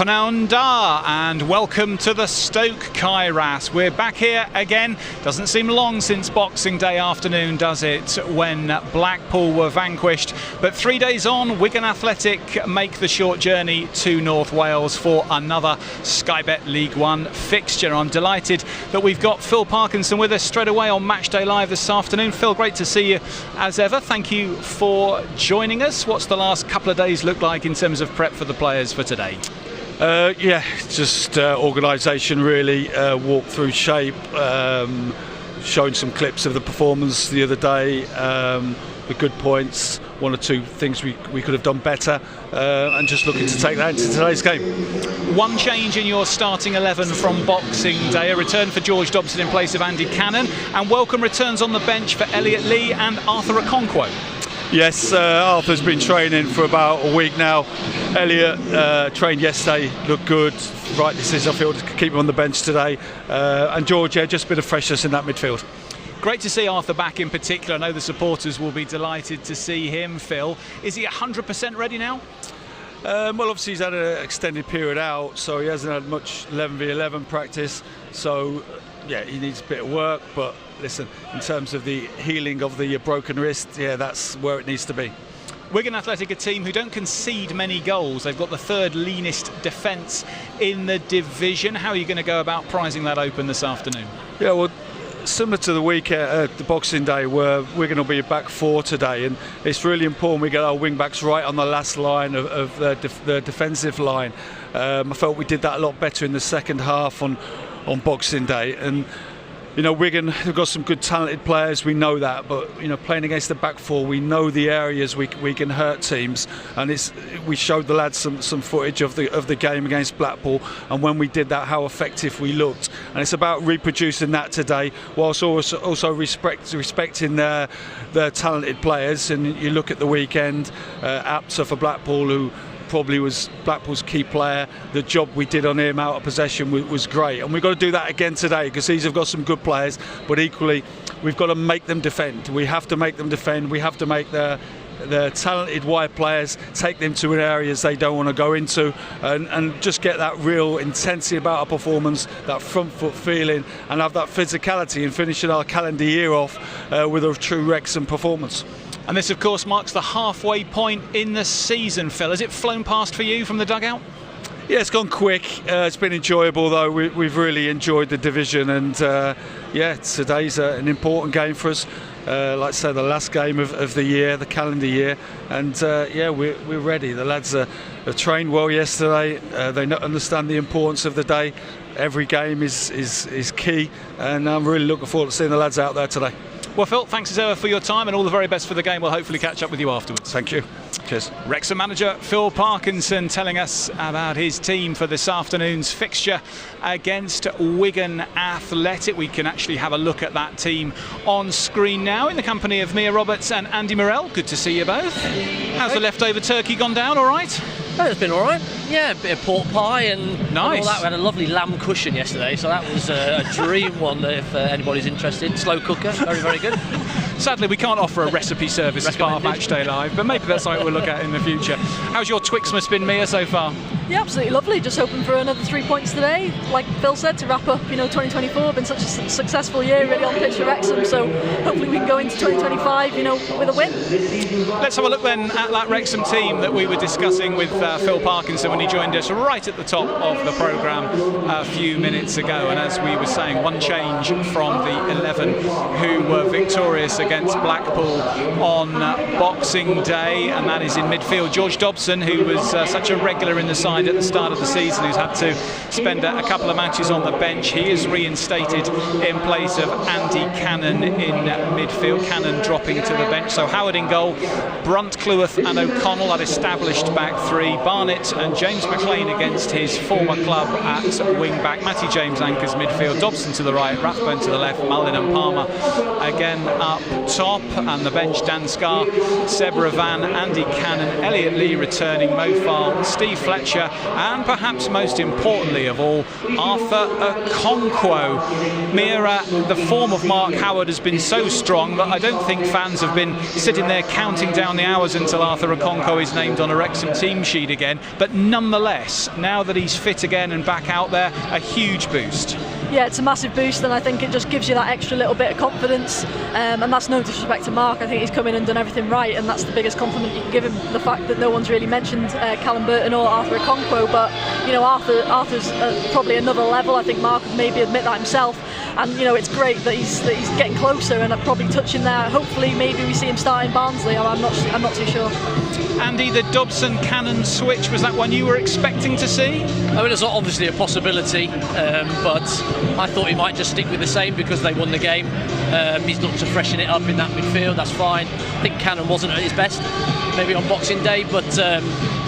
Pnawn da, and welcome to the Stoke Kairos. We're back here again. Doesn't seem long since Boxing Day afternoon, does it, when Blackpool were vanquished. But 3 days on, Wigan Athletic make the short journey to North Wales for another Sky Bet League One fixture. I'm delighted that we've got Phil Parkinson with us straight away on Matchday Live this afternoon. Phil, great to see you as ever. Thank you for joining us. What's the last couple of days look like in terms of prep for the players for today? Just organisation really, walk through shape, showing some clips of the performance the other day, the good points, one or two things we could have done better, and just looking to take that into today's game. One change in your starting 11 from Boxing Day, a return for George Dobson in place of Andy Cannon, and welcome returns on the bench for Elliot Lee and Arthur Okonkwo. Yes, Arthur's been training for about a week now. Elliot trained yesterday, looked good. Right decision, I feel, to keep him on the bench today. And George, just a bit of freshness in that midfield. Great to see Arthur back in particular. I know the supporters will be delighted to see him, Phil. Is he 100% ready now? Well, obviously he's had an extended period out, so he hasn't had much 11v11 practice. So, yeah, he needs a bit of work, but listen, in terms of the healing of the broken wrist, yeah, that's where it needs to be. Wigan Athletic, a team who don't concede many goals. They've got the third leanest defence in the division. How are you going to go about prizing that open this afternoon? Yeah, well, similar to the weekend, the Boxing Day, where we're going to be a back four today, and it's really important we get our wing backs right on the last line of the defensive line. I felt we did that a lot better in the second half on Boxing Day, and you know, Wigan have got some good talented players, we know that, but you know, playing against the back four, we know the areas we can hurt teams, and we showed the lads some footage of the game against Blackpool, and when we did that, how effective we looked, and it's about reproducing that today, whilst also respecting their talented players. And you look at the weekend, Apter for Blackpool, who probably was Blackpool's key player. The job we did on him out of possession was great, and we've got to do that again today, because these have got some good players, but equally we've got to make them defend. We have to make them defend. We have to make the talented wide players take them to areas they don't want to go into, and just get that real intensity about our performance, that front foot feeling, and have that physicality in finishing our calendar year off with a true Wrexham performance. And this, of course, marks the halfway point in the season, Phil. Has it flown past for you from the dugout? Yeah, it's gone quick. It's been enjoyable, though. We've really enjoyed the division, and yeah, today's an important game for us. Like I say, the last game of the year, the calendar year, and yeah, we're ready. The lads have trained well yesterday. They understand the importance of the day. Every game is key, and I'm really looking forward to seeing the lads out there today. Well, Phil, thanks as ever for your time, and all the very best for the game. We'll hopefully catch up with you afterwards. Thank you. Cheers. Wrexham manager Phil Parkinson telling us about his team for this afternoon's fixture against Wigan Athletic. We can actually have a look at that team on screen now in the company of Mia Roberts and Andy Morell. Good to see you both. How's the leftover turkey gone down? All right? Oh, it's been all right. Yeah, a bit of pork pie and nice. And all that. We had a lovely lamb cushion yesterday, so that was a dream one if anybody's interested. Slow cooker, very, very good. Sadly, we can't offer a recipe service as part of Matchday Live, but maybe that's something we'll look at in the future. How's your Twixmas been, Mia, so far? Yeah, absolutely lovely. Just hoping for another 3 points today. Like Phil said, to wrap up, 2024, been such a successful year really on pitch for Wrexham, so hopefully we can go into 2025, with a win. Let's have a look then at that Wrexham team that we were discussing with Phil Parkinson when he joined us right at the top of the programme a few minutes ago. And as we were saying, one change from the 11 who were victorious against Blackpool on Boxing Day, and that is in midfield George Dobson, who was such a regular in the side at the start of the season, who's had to spend a couple of matches on the bench. He is reinstated in place of Andy Cannon in midfield. Cannon dropping to the bench. So Howard in goal, Brunt, Cleworth and O'Connell, that established back three. Barnett and James McClean against his former club at wing back. Matty James anchors midfield. Dobson to the right, Rathbone to the left, Mullin and Palmer again up top, and the bench Dan Scarr, Seb Ravan, Andy Cannon, Elliot Lee returning, Mo Farm, Steve Fletcher manager, and perhaps most importantly of all, Arthur Okonkwo. Mira, the form of Mark Howard has been so strong that I don't think fans have been sitting there counting down the hours until Arthur Okonkwo is named on a Wrexham team sheet again. But nonetheless, now that he's fit again and back out there, a huge boost. Yeah, it's a massive boost, and I think it just gives you that extra little bit of confidence, and that's no disrespect to Mark. I think he's come in and done everything right, and that's the biggest compliment you can give him, the fact that no one's really mentioned Callum Burton or Arthur Okonkwo, but you know, Arthur's probably another level. I think Mark would maybe admit that himself, and you know, it's great that he's getting closer and probably touching there. Hopefully maybe we see him starting Barnsley. I'm not too sure. Andy, the Dobson-Cannon switch, was that one you were expecting to see? I mean, it's obviously a possibility, but I thought he might just stick with the same because they won the game. He's looked to freshen it up in that midfield, that's fine. I think Cannon wasn't at his best, maybe on Boxing Day, but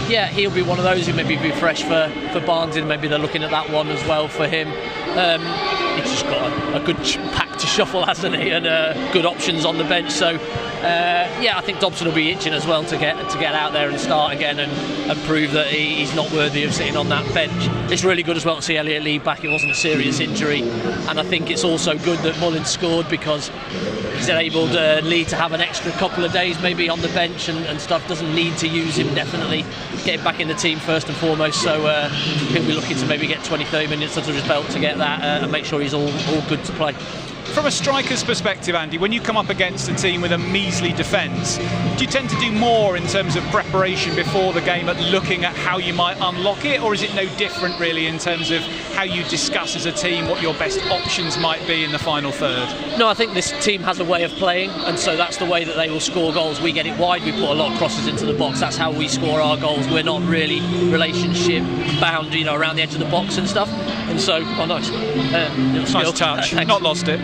yeah, he'll be one of those who maybe be fresh for Barnes, and maybe they're looking at that one as well for him. He's just got a good pack to shuffle, hasn't he, and good options on the bench. So yeah, I think Dobson will be itching as well to get out there and start again and prove that he's not worthy of sitting on that bench. It's really good as well to see Elliot Lee back. It wasn't a serious injury, and I think it's also good that Mullin scored because he's enabled Lee to have an extra couple of days maybe on the bench and stuff. Doesn't need to use him, definitely get him back in the team first and foremost, so he'll be looking to maybe get 20-30 minutes under his belt to get that and make sure he's all good to play. From a striker's perspective, Andy, when you come up against a team with a measly defence, do you tend to do more in terms of preparation before the game at looking at how you might unlock it, or is it no different really in terms of how you discuss as a team what your best options might be in the final third? No, I think this team has a way of playing, and so that's the way that they will score goals. We get it wide, we put a lot of crosses into the box, that's how we score our goals. We're not really relationship bound, you know, around the edge of the box and stuff. And so, oh nice. Nice touch, not lost it.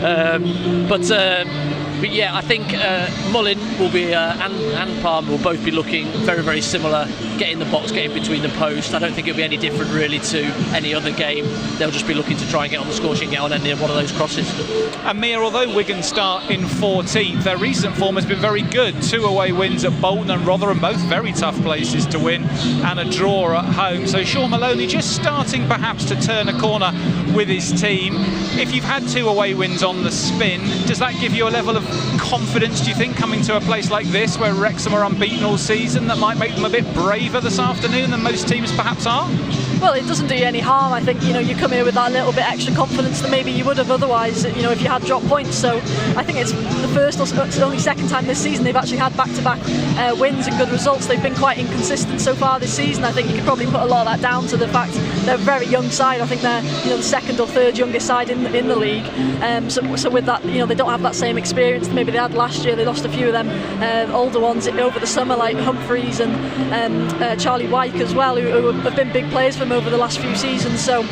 But yeah, I think Mullin will be and Palmer will both be looking very, very similar. Get in the box, get in between the posts. I don't think it'll be any different really to any other game. They'll just be looking to try and get on the score sheet and get on any one of those crosses. And Mia, although Wigan start in 14th, their recent form has been very good. 2 away wins at Bolton and Rotherham, both very tough places to win, and a draw at home. So Sean Maloney just starting perhaps to turn a corner with his team. If you've had 2 away wins on the spin, does that give you a level of confidence, do you think, coming to a place like this where Wrexham are unbeaten all season, that might make them a bit braver this afternoon than most teams perhaps are? Well, it doesn't do you any harm. I think, you know, you come here with that little bit extra confidence that maybe you would have otherwise, you know, if you had dropped points. So I think it's the first or only second time this season they've actually had back-to-back wins and good results. They've been quite inconsistent so far this season. I think you could probably put a lot of that down to the fact they're a very young side. I think they're, you know, the second or third youngest side in the league. So with that, you know, they don't have that same experience that maybe they had last year. They lost a few of them older ones over the summer, like Humphreys and Charlie Wyke as well, who have been big players for them over the last few seasons. So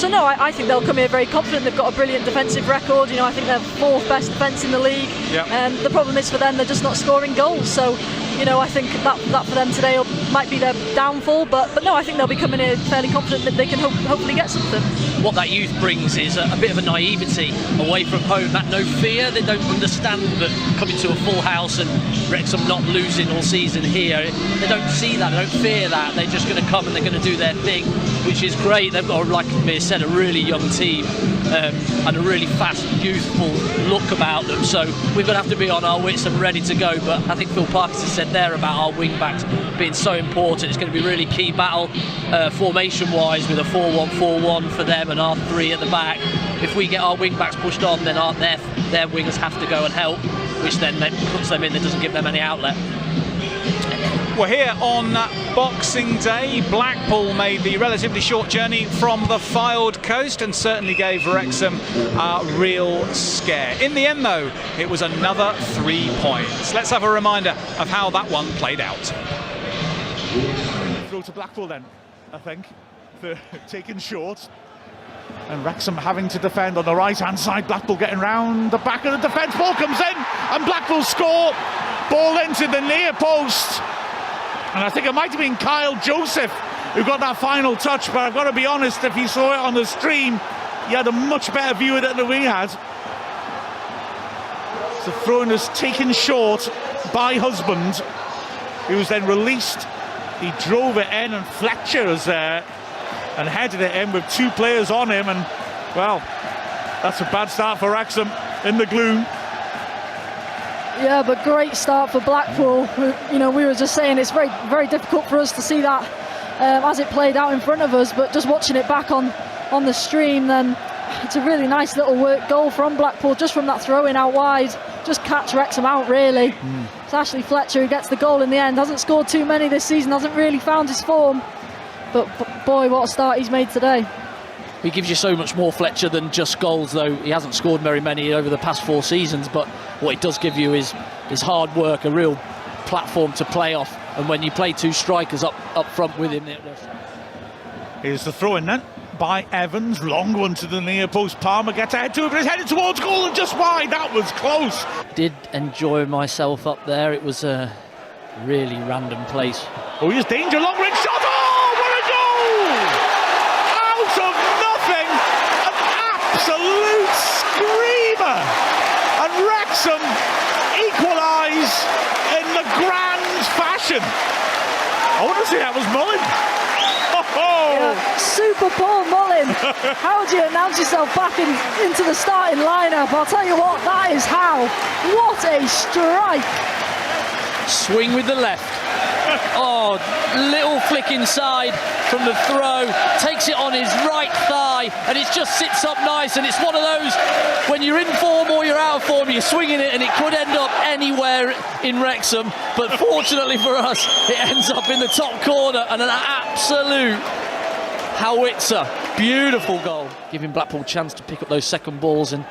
no, I think they'll come here very confident. They've got a brilliant defensive record. You know, I think they're 4th best defence in the league. Yep. The problem is for them, they're just not scoring goals. So, you know, I think that for them today might be their downfall. But no, I think they'll be coming here fairly confident that they can hopefully get something. What that youth brings is a bit of a naivety away from home, that no fear. They don't understand that coming to a full house and Wrexham not losing all season here, they don't see that, they don't fear that. They're just going to come and they're going to do their thing, which is great. They've got, like Mir said, a really young team and a really fast, youthful look about them. So we're going to have to be on our wits and ready to go. But I think Phil Parkinson said there about our wing backs being so important. It's going to be a really key battle formation-wise with a 4-1-4-1 for them and our 3 at the back. If we get our wing backs pushed on, then their wingers have to go and help, which then puts them in, that doesn't give them any outlet. We're here on Boxing Day. Blackpool made the relatively short journey from the Fylde coast and certainly gave Wrexham a real scare. In the end, though, it was another 3 points. Let's have a reminder of how that one played out. Throw to Blackpool then, I think, for taking short. And Wrexham having to defend on the right-hand side. Blackpool getting round the back of the defence. Ball comes in and Blackpool score. Ball into the near post. And I think it might have been Kyle Joseph who got that final touch. But I've got to be honest, if you saw it on the stream, you had a much better view of it than we had. So throwing is taken short by Husband, who was then released He drove it in, and Fletcher was there and headed it in with 2 players on him, and well, that's a bad start for Wrexham in the gloom. Yeah, but great start for Blackpool. You know, we were just saying it's very, very difficult for us to see that as it played out in front of us, but just watching it back on the stream, then it's a really nice little work goal from Blackpool, just from that throw-in out wide. Just catch Wrexham out, really. It's Ashley Fletcher who gets the goal in the end. Hasn't scored too many this season, hasn't really found his form. But boy, what a start he's made today. He gives you so much more, Fletcher, than just goals, though. He hasn't scored very many over the past 4 seasons, but what it does give you is hard work, a real platform to play off. And when you play 2 strikers up front with him... Here's the throw-in then by Evans. Long one to the near post. Palmer gets ahead to it, but he's headed towards goal and just wide. That was close. Did enjoy myself up there. It was a really random place. Oh, here's danger. Long range shot. Oh, what a goal! Out of nothing. An absolute screamer. And Wrexham equalise in the grand fashion. I want to see that was Mullin. Yeah, Super Paul Mullin. How do you announce yourself back into the starting lineup? I'll tell you what, that is how. What a strike. Swing with the left. Oh, little flick inside from the throw. Takes it on his right thigh, and it just sits up nice. And it's one of those, when you're in form or you're out of form, you're swinging it, and it could end up anywhere in Wrexham. But fortunately for us, it ends up in the top corner, and an absolute howitzer. Beautiful goal. Giving Blackpool a chance to pick up those second balls and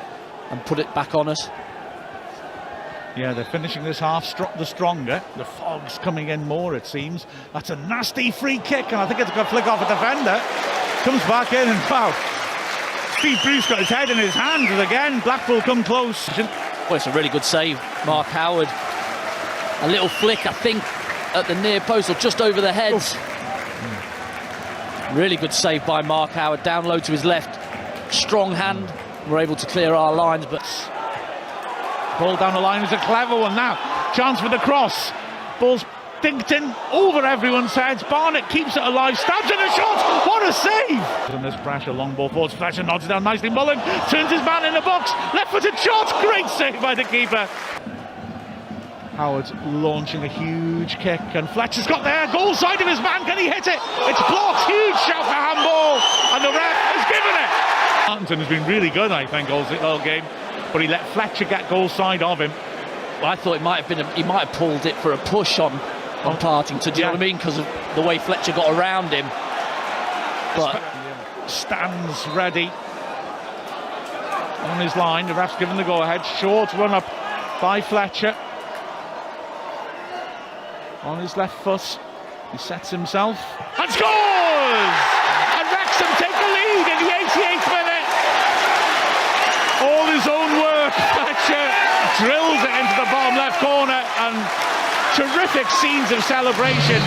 put it back on us. Yeah, they're finishing this half the stronger. The fog's coming in more, it seems. That's a nasty free kick, and I think it's going to flick off a defender. Comes back in, and wow, Steve Bruce got his head in his hands, and again, Blackpool come close. Well, it's a really good save, Mark Howard. A little flick, I think, at the near post, or just over the heads. Really good save by Mark Howard. Down low to his left. Strong hand. We're able to clear our lines, but... Ball down the line is a clever one now. Chance for the cross. Ball's dinked in over everyone's heads. Barnett keeps it alive, stabs in a shot. What a save! And there's pressure, long ball forwards. Fletcher nods it down nicely. Mullin turns his man in the box. Left-footed shot. Great save by the keeper. Howard's launching a huge kick, and Fletcher's got there. Goal side of his man. Can he hit it? It's blocked. Huge shout for handball, and the ref has given it. Martinson has been really good, I think, all game. But he let Fletcher get goal side of him. Well, I thought it might have been he might have pulled it for a push on Partington. Do you know what I mean? Because of the way Fletcher got around him. But stands ready on his line. The ref's given the go ahead. Short run up by Fletcher on his left foot. He sets himself and scores. And Wrexham take the lead in the 88th minute. All his own work. Fletcher drills it into the bottom left corner, and terrific scenes of celebration.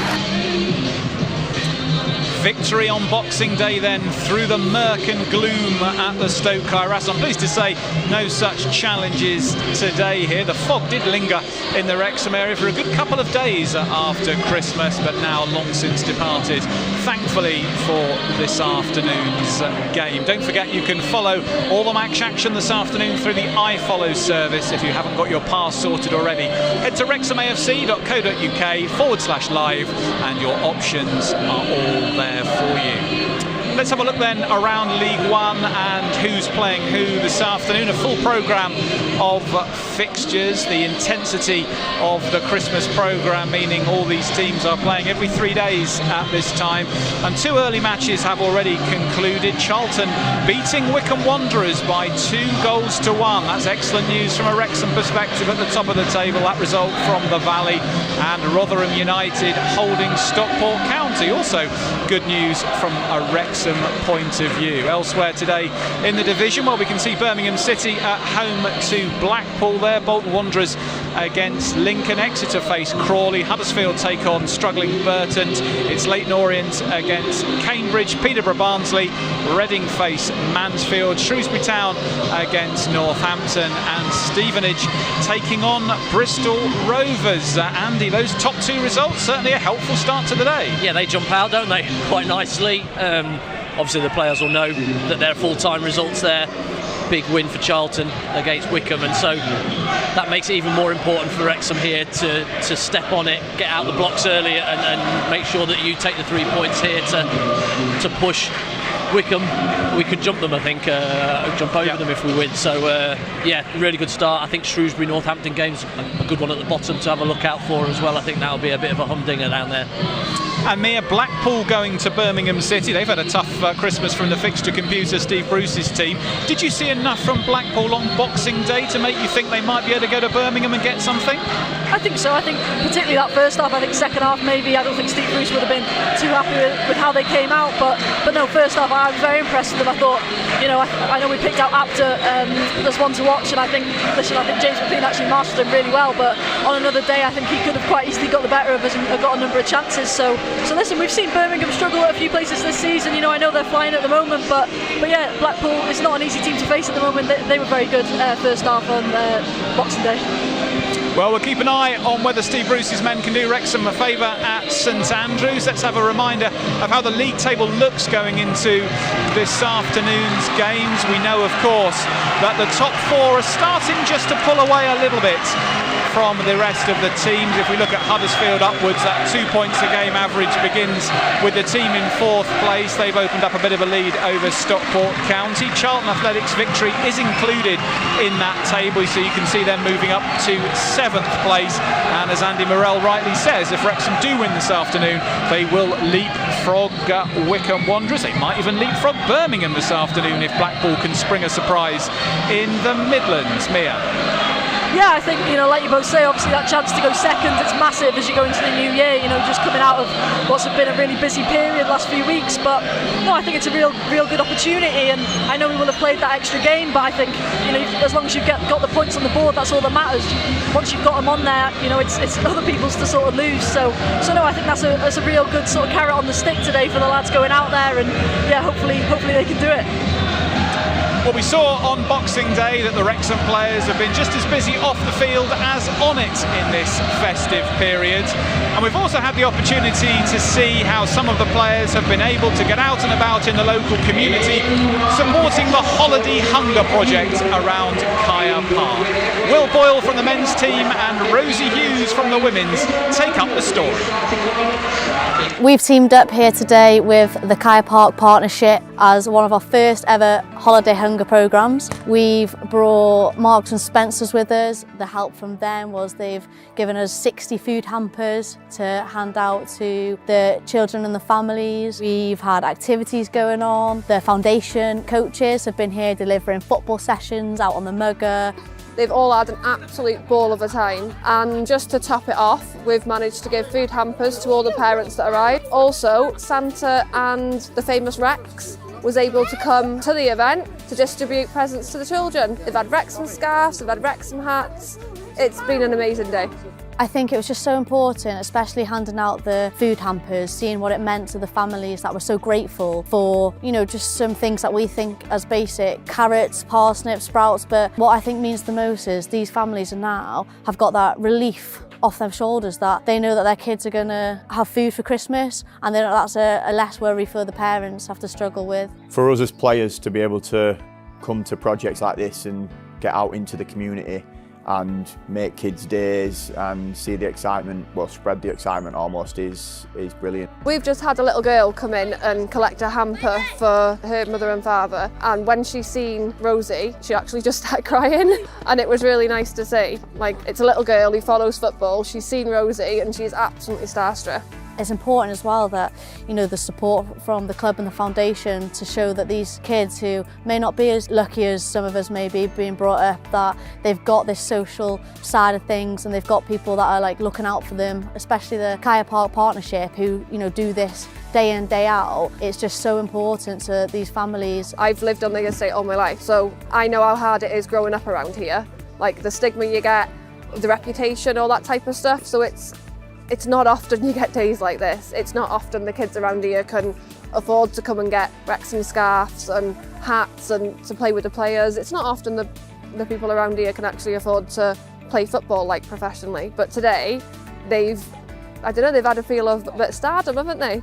Victory on Boxing Day then through the murk and gloom at the Stoke Kairas. I'm pleased to say no such challenges today here. The fog did linger in the Wrexham area for a good couple of days after Christmas, but now long since departed, thankfully, for this afternoon's game. Don't forget you can follow all the match action this afternoon through the iFollow service if you haven't got your pass sorted already. Head to wrexhamafc.co.uk/live and your options are all there for you. Let's have a look then around League One and who's playing who this afternoon. A full programme of fixtures, the intensity of the Christmas programme, meaning all these teams are playing every 3 days at this time. And 2 early matches have already concluded. Charlton beating Wycombe Wanderers by 2-1. That's excellent news from a Wrexham perspective at the top of the table. That result from the Valley. And Rotherham United holding Stockport County. Also good news from a Wrexham Wrexham point of view. Elsewhere today in the division, well, we can see Birmingham City at home to Blackpool there. Bolton Wanderers against Lincoln. Exeter face Crawley. Huddersfield take on struggling Burton. It's Leyton Orient against Cambridge. Peterborough Barnsley. Reading face Mansfield. Shrewsbury Town against Northampton, and Stevenage taking on Bristol Rovers. Andy, those top two results certainly a helpful start to the day. Yeah, they jump out, don't they, quite nicely. Obviously the players will know that they're full-time results there. Big win for Charlton against Wycombe, and so that makes it even more important for Wrexham here to step on it, get out the blocks early and make sure that you take the 3 points here to push Wycombe. We could jump them, I think, jump over them if we win. So yeah, really good start. I think Shrewsbury Northampton game's a good one at the bottom to have a look out for as well. I think that'll be a bit of a humdinger down there. And Mia, Blackpool going to Birmingham City. They've had a tough Christmas from the fixture computer, Steve Bruce's team. Did you see enough from Blackpool on Boxing Day to make you think they might be able to go to Birmingham and get something? I think so. I think particularly that first half. I think second half maybe. I don't think Steve Bruce would have been too happy with how they came out. But no, first half I was very impressed with them. I thought, I know we picked out Apter as one to watch, and I think James McClean actually mastered him really well. But on another day, I think he could have quite easily got the better of us and got a number of chances. So listen, we've seen Birmingham struggle at a few places this season. I know they're flying at the moment, but yeah, Blackpool is not an easy team to face at the moment. They were very good first half on Boxing Day. Well, we'll keep an eye on whether Steve Bruce's men can do Wrexham a favour at St Andrews. Let's have a reminder of how the league table looks going into this afternoon's games. We know, of course, that the top four are starting just to pull away a little bit from the rest of the teams. If we look at Huddersfield upwards, that 2 points a game average begins with the team in fourth place. They've opened up a bit of a lead over Stockport County. Charlton Athletic's victory is included in that table, so you can see them moving up to seventh place. And as Andy Morrell rightly says, if Wrexham do win this afternoon, they will leapfrog Wycombe Wanderers. They might even leapfrog Birmingham this afternoon if Blackpool can spring a surprise in the Midlands. Mia? Yeah, I think, like you both say, obviously that chance to go second, it's massive as you go into the new year, just coming out of what's been a really busy period last few weeks. But no, I think it's a real good opportunity, and I know we will have played that extra game, but I think, as long as you've got the points on the board, that's all that matters. Once you've got them on there, it's other people's to sort of lose. So no, I think that's a real good sort of carrot on the stick today for the lads going out there, and yeah, hopefully they can do it. Well, we saw on Boxing Day that the Wrexham players have been just as busy off the field as on it in this festive period. And we've also had the opportunity to see how some of the players have been able to get out and about in the local community, supporting the Holiday Hunger Project around Kaya Park. Will Boyle from the men's team and Rosie Hughes from the women's take up the story. We've teamed up here today with the Kaya Park Partnership as one of our first ever Holiday Hunger programmes. We've brought Marks and Spencer's with us. The help from them was they've given us 60 food hampers to hand out to the children and the families. We've had activities going on. The foundation coaches have been here delivering football sessions out on the Mugger. They've all had an absolute ball of a time, and just to top it off, we've managed to give food hampers to all the parents that arrived. Also, Santa and the famous Rex was able to come to the event to distribute presents to the children. They've had Wrexham scarves, they've had Wrexham hats. It's been an amazing day. I think it was just so important, especially handing out the food hampers, seeing what it meant to the families that were so grateful for, just some things that we think as basic, carrots, parsnips, sprouts, but what I think means the most is these families now have got that relief off their shoulders, that they know that their kids are going to have food for Christmas, and then that's a less worry for the parents have to struggle with. For us as players to be able to come to projects like this and get out into the community and make kids' days and see the excitement, spread the excitement almost, is brilliant. We've just had a little girl come in and collect a hamper for her mother and father, and when she seen Rosie, she actually just started crying, and it was really nice to see. It's a little girl who follows football, she's seen Rosie and she's absolutely starstruck. It's important as well that, the support from the club and the foundation to show that these kids who may not be as lucky as some of us may be being brought up, that they've got this social side of things and they've got people that are looking out for them, especially the Kaya Park Partnership who, do this day in, day out. It's just so important to these families. I've lived on the estate all my life, so I know how hard it is growing up around here. Like the stigma you get, the reputation, all that type of stuff. So it's not often you get days like this. It's not often the kids around here can afford to come and get Wrexham scarves and hats and to play with the players. It's not often the people around here can actually afford to play football like professionally. But today, they've had a feel of a bit of stardom, haven't they?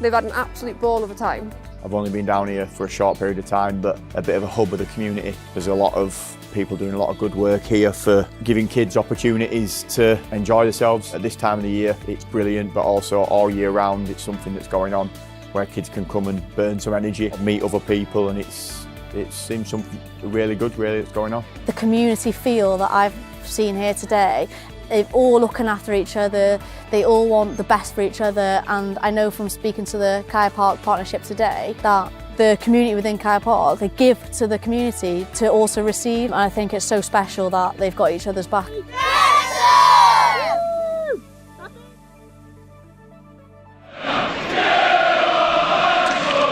They've had an absolute ball of a time. I've only been down here for a short period of time, but a bit of a hub of the community. There's a lot of people doing a lot of good work here for giving kids opportunities to enjoy themselves. At this time of the year, it's brilliant, but also all year round, it's something that's going on where kids can come and burn some energy, meet other people, and it seems something really good, really, that's going on. The community feel that I've seen here today, they're all looking after each other, they all want the best for each other, and I know from speaking to the Kaya Park partnership today that the community within Kaya Park, they give to the community to also receive, and I think it's so special that they've got each other's back.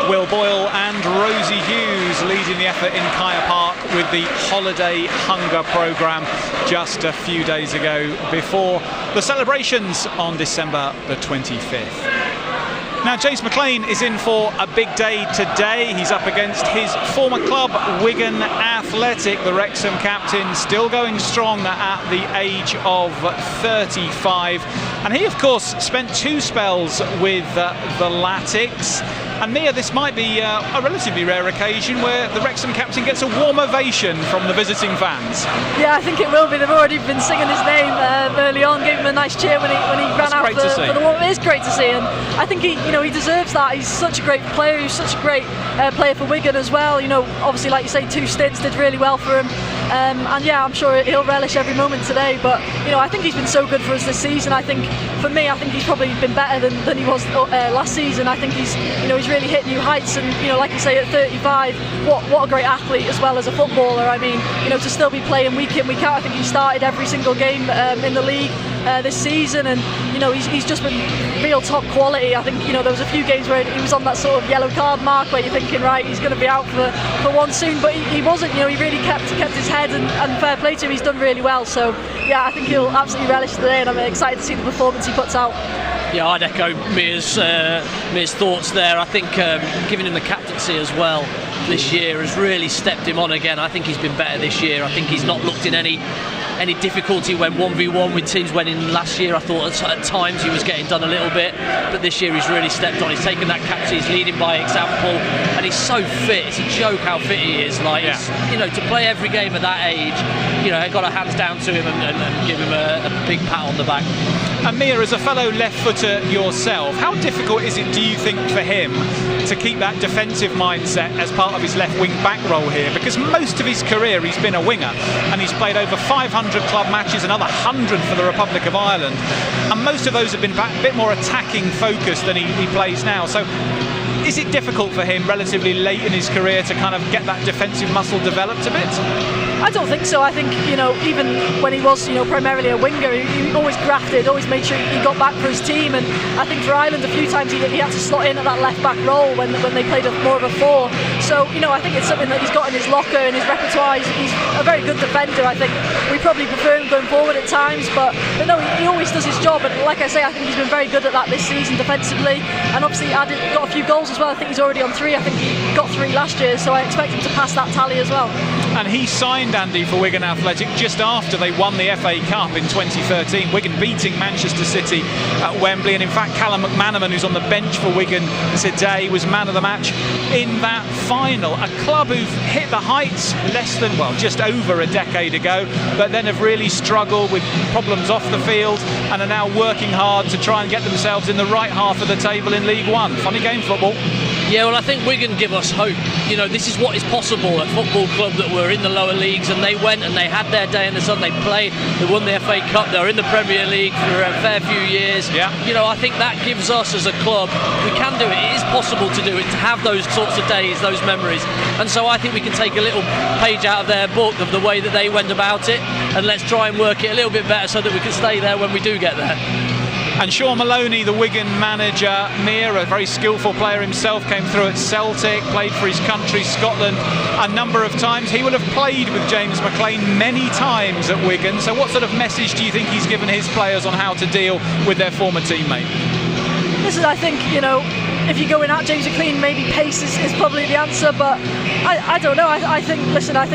Will Boyle and Rosie Hughes leading the effort in Kaya Park with the Holiday Hunger programme just a few days ago before the celebrations on December the 25th. Now, James McClean is in for a big day today. He's up against his former club, Wigan Athletic. The Wrexham captain still going strong at the age of 35. And he, of course, spent 2 spells with the Latics. And Mia, this might be a relatively rare occasion where the Wrexham captain gets a warm ovation from the visiting fans. Yeah, I think it will be. They've already been singing his name early on, gave him a nice cheer when he ran out for the warm. It is great to see, and I think he deserves that. He's such a great player. He's such a great player for Wigan as well. Obviously, like you say, 2 stints did really well for him. And yeah, I'm sure he'll relish every moment today. But I think he's been so good for us this season. I think he's probably been better than he was last season. I think he's really hit new heights, and like you say, at 35, what a great athlete as well as a footballer. I mean, to still be playing week in, week out. I think he started every single game in the league this season, and he's just been real top quality. I think there was a few games where he was on that sort of yellow card mark where you're thinking, right, he's going to be out for one soon, but he wasn't. He really kept his head, and fair play to him, he's done really well. So yeah, I think he'll absolutely relish today, and I'm excited to see the performance he puts out. Yeah, I'd echo Mia's thoughts there. I think giving him the captaincy as well this year has really stepped him on again. I think he's been better this year. I think he's not looked in any difficulty when 1v1 with teams went in last year. I thought at times he was getting done a little bit, but this year he's really stepped on. He's taken that captaincy, he's leading by example, and he's so fit. It's a joke how fit he is. To play every game at that age, I've got to hands down to him and give him a big pat on the back. And Mia, as a fellow left footer yourself, how difficult is it, do you think, for him to keep that defensive mindset as part of his left wing back role here? Because most of his career he's been a winger, and he's played over 500 club matches, another 100 for the Republic of Ireland, and most of those have been a bit more attacking focused than he plays now. So is it difficult for him relatively late in his career to kind of get that defensive muscle developed a bit? I don't think so. I think, even when he was, primarily a winger, he always grafted, always made sure he got back for his team. And I think for Ireland, a few times he had to slot in at that left-back role when they played more of a 4. So, I think it's something that he's got in his locker, in his repertoire. He's a very good defender. I think we probably prefer him going forward at times, but no, he always does his job. And like I say, I think he's been very good at that this season defensively. And obviously got a few goals as well. I think he's already on 3. I think he got 3 last year, so I expect him to pass that tally as well. And he signed, Andy, for Wigan Athletic just after they won the FA Cup in 2013. Wigan beating Manchester City at Wembley, and in fact Callum McManaman, who's on the bench for Wigan today, was man of the match in that final. A club who've hit the heights just over a decade ago, but then have really struggled with problems off the field and are now working hard to try and get themselves in the right half of the table in League One. Funny game, football. Yeah, well, I think Wigan give us hope. This is what is possible. A football club that were in the lower leagues, and they went and they had their day in the sun. They played, they won the FA Cup, they were in the Premier League for a fair few years. Yeah. I think that gives us as a club, we can do it. It is possible to do it, to have those sorts of days, those memories. And so I think we can take a little page out of their book of the way that they went about it, and let's try and work it a little bit better so that we can stay there when we do get there. And Sean Maloney, the Wigan manager, Mia, a very skillful player himself, came through at Celtic, played for his country, Scotland, a number of times. He will have played with James McClean many times at Wigan. So what sort of message do you think he's given his players on how to deal with their former teammate? Listen, I think, if you're going at James McClean, maybe pace is probably the answer, but I don't know. I think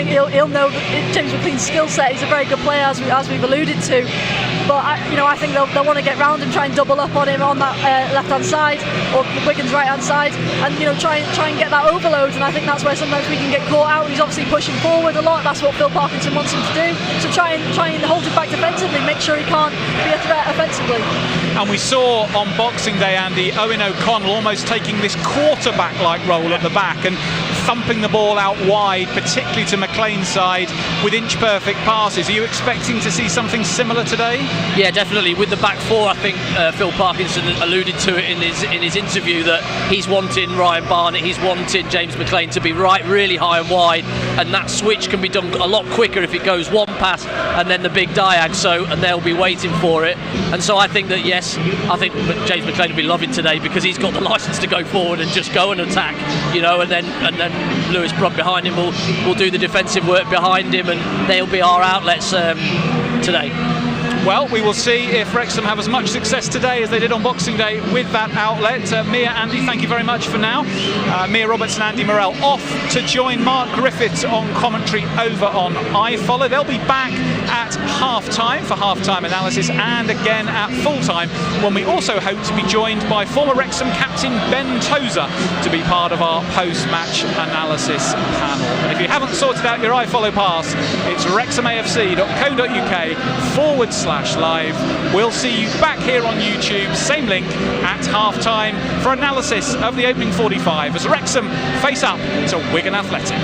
he'll know that James McClean's skill set. He's a very good player, as we've alluded to. But I think they'll want to get round him, try and double up on him on that left-hand side or Wigan's right-hand side, and try and get that overload. And I think that's where sometimes we can get caught out. He's obviously pushing forward a lot. That's what Phil Parkinson wants him to do. So try and hold him back defensively, make sure he can't be a threat offensively. And we saw on Boxing Day, Andy, Owen O'Connell almost taking this quarterback-like role at the back and thumping the ball out wide, particularly to McClean's side, with inch-perfect passes. Are you expecting to see something similar today? Yeah, definitely. With the back four, I think Phil Parkinson alluded to it in his interview that he's wanting Ryan Barnett, he's wanting James McClean to be really high and wide, and that switch can be done a lot quicker if it goes one pass and then the big diag. And they'll be waiting for it. And so I think that I think James McClean will be loving today because he's got the licence to go forward and just go and attack, and then Lewis Brock behind him will do the defensive work behind him, and they'll be our outlets today. Well, we will see if Wrexham have as much success today as they did on Boxing Day with that outlet. Mia, Andy, thank you very much for now. Mia Roberts and Andy Morrell off to join Mark Griffiths on commentary over on iFollow. They'll be back at half-time for half-time analysis and again at full-time, when we also hope to be joined by former Wrexham captain Ben Tozer to be part of our post-match analysis panel. And if you haven't sorted out your iFollow pass, it's wrexhamafc.co.uk/live. We'll see you back here on YouTube, same link, at half-time for analysis of the opening 45 as Wrexham face up to Wigan Athletic.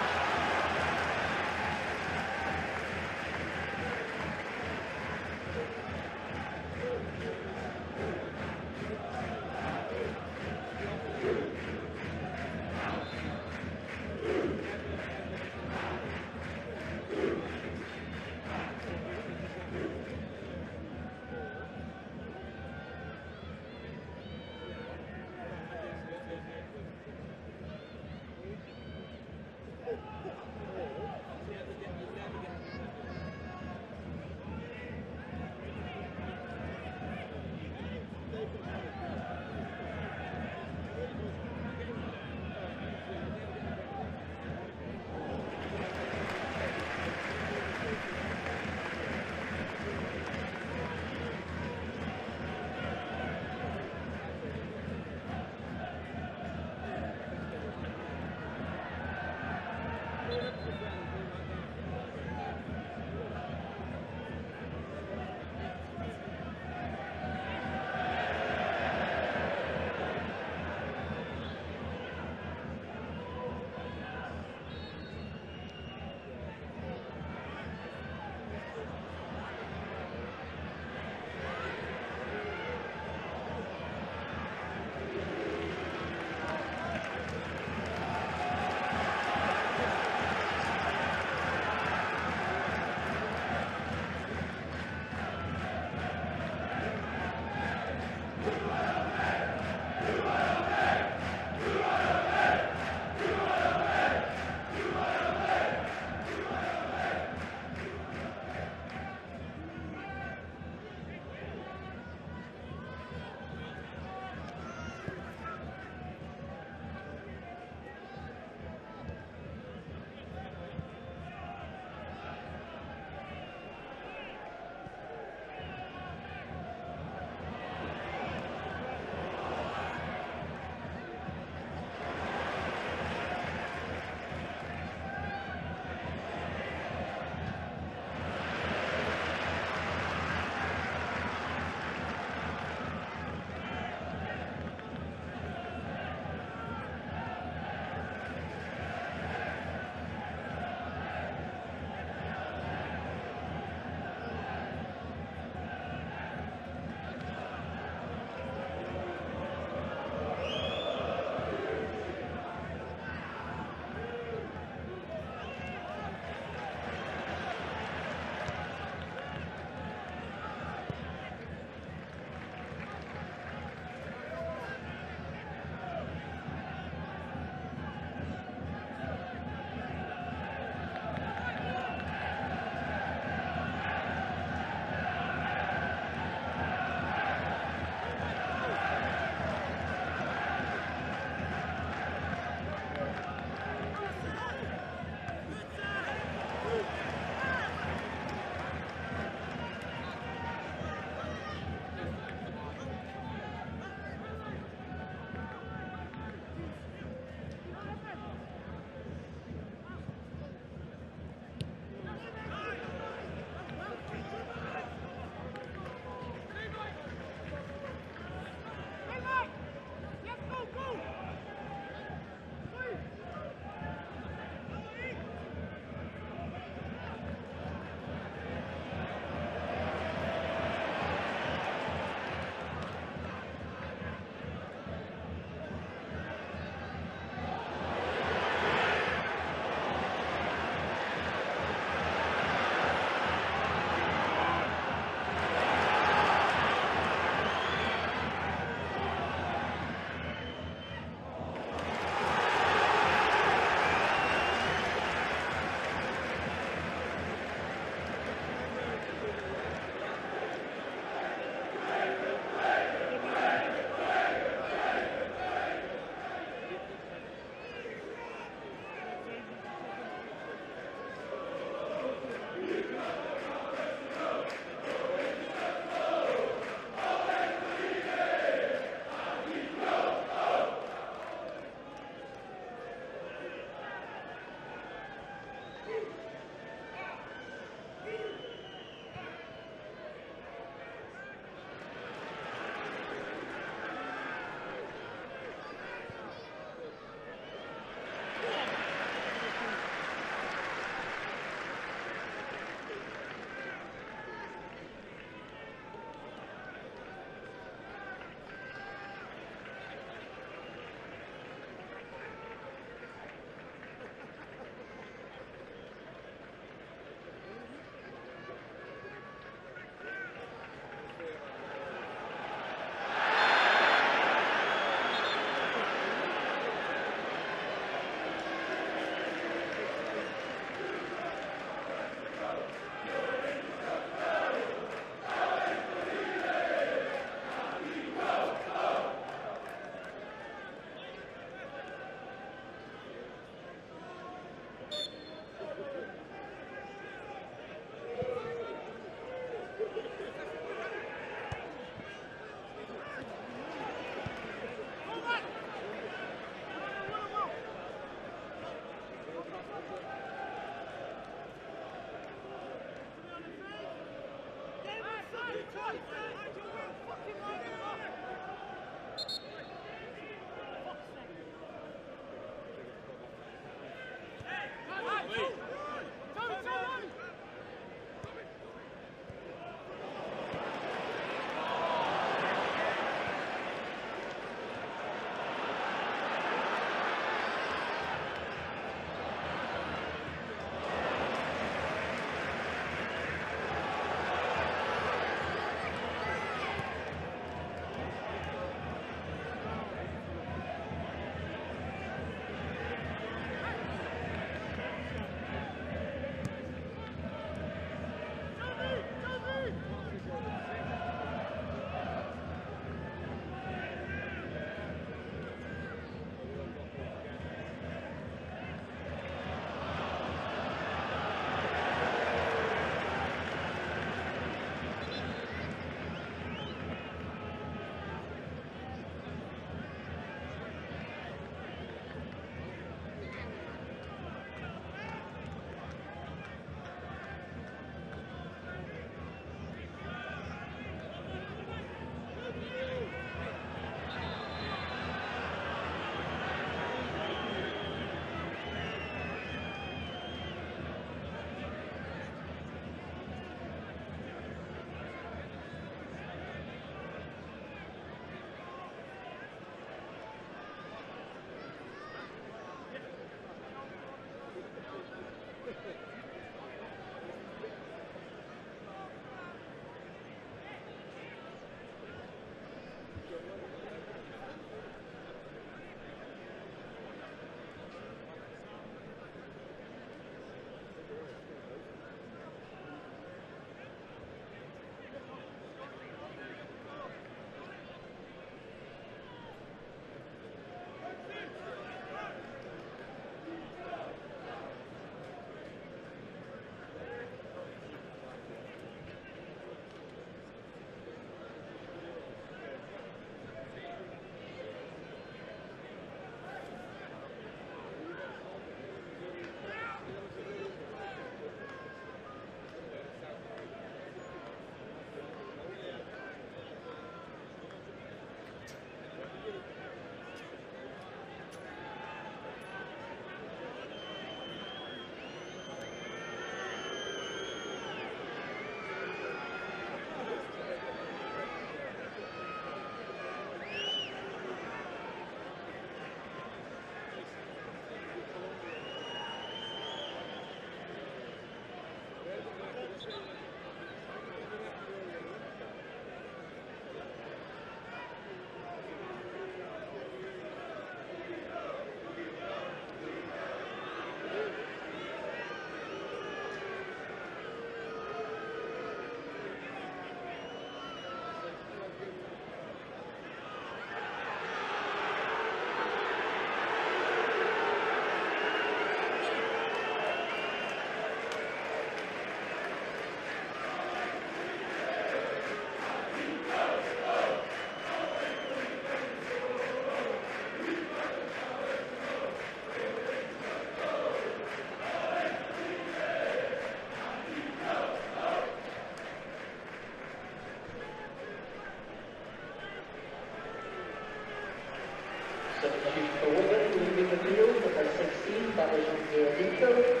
Substitute for Wigan, leaving the field, number 16, Babylon Diego,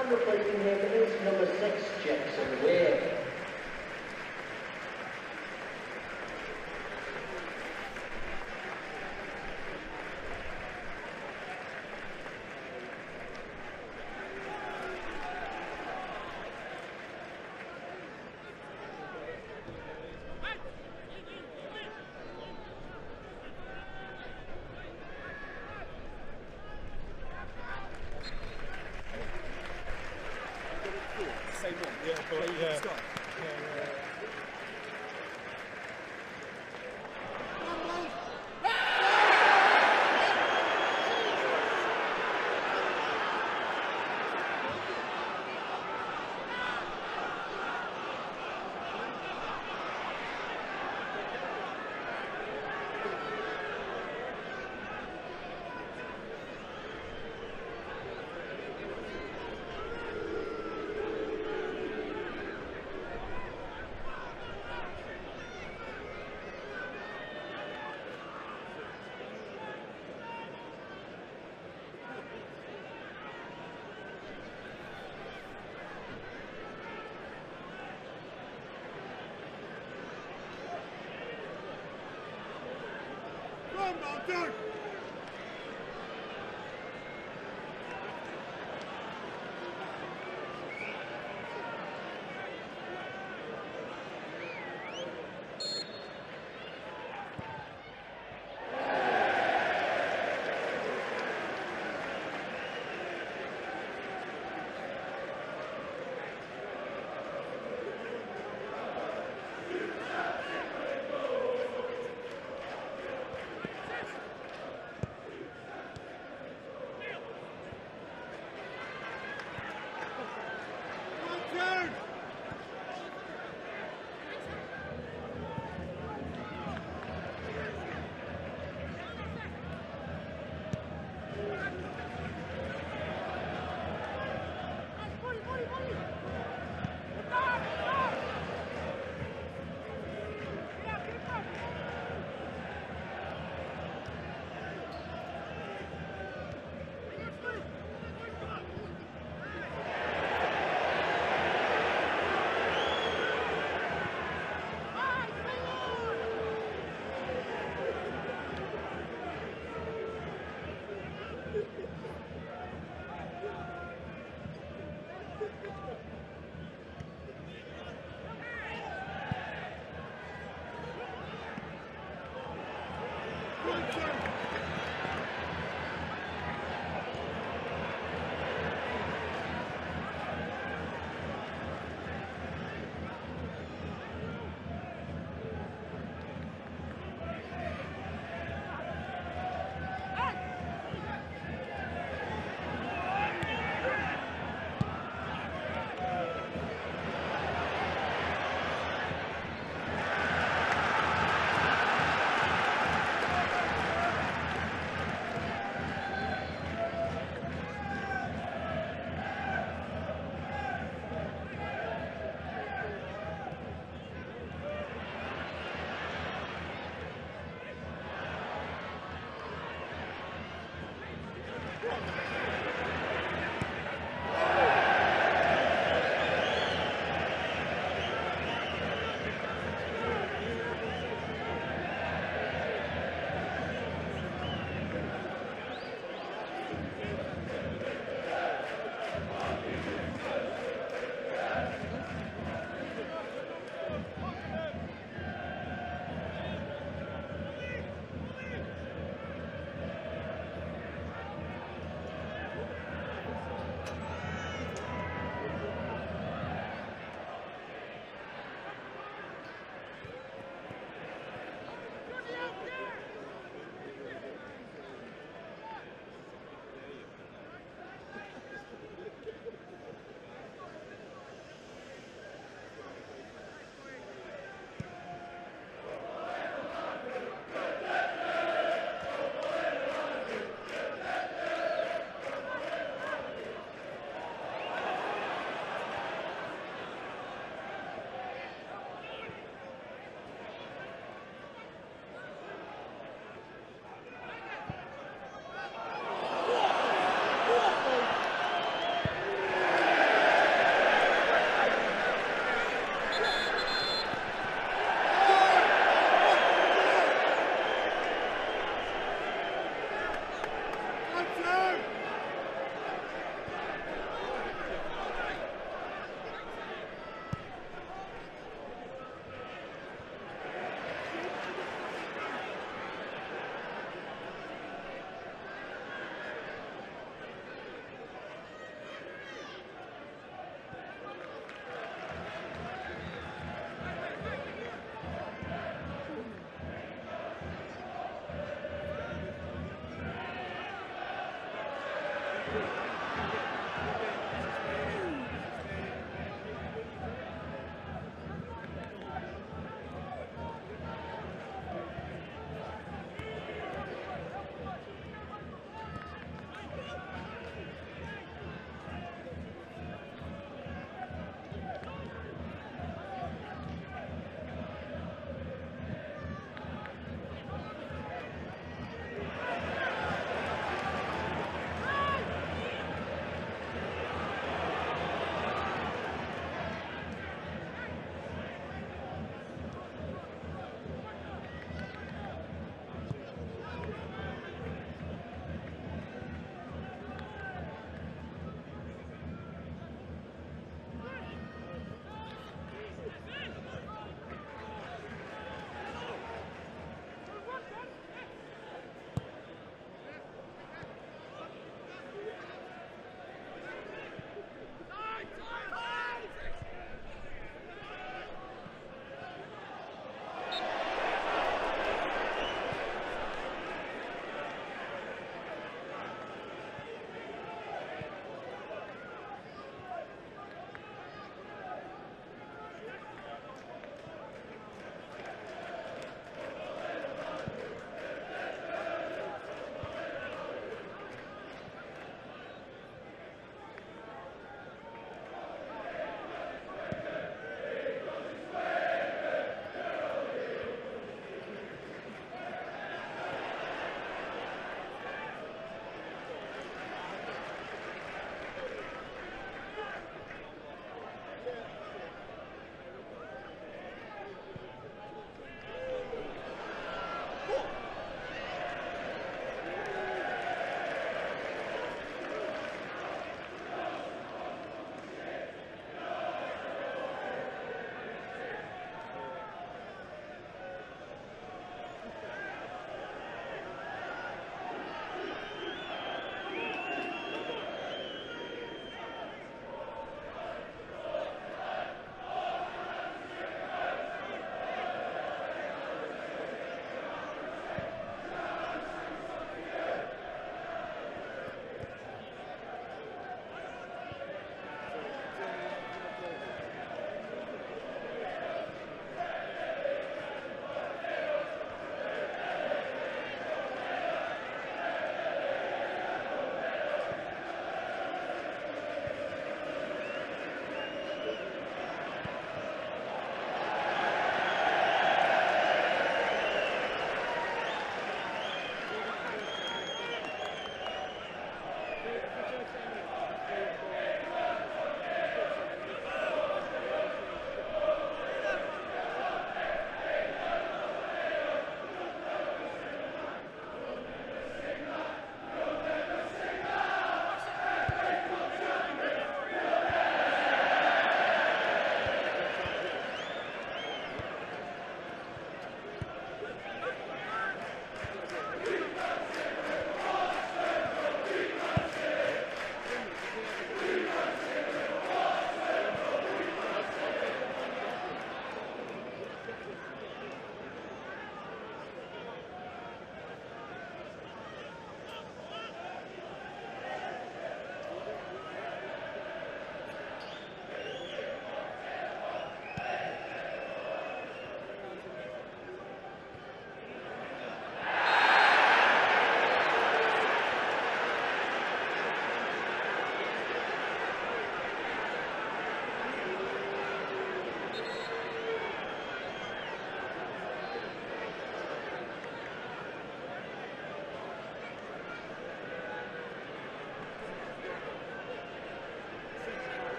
and replacing him is number 6, Jackson Ware.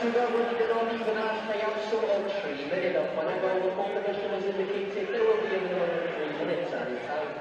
Sugar running it on even as they have sort of 3 minutes up. Whenever all the competition is indicated, there will be a minimum of 3 minutes at a time.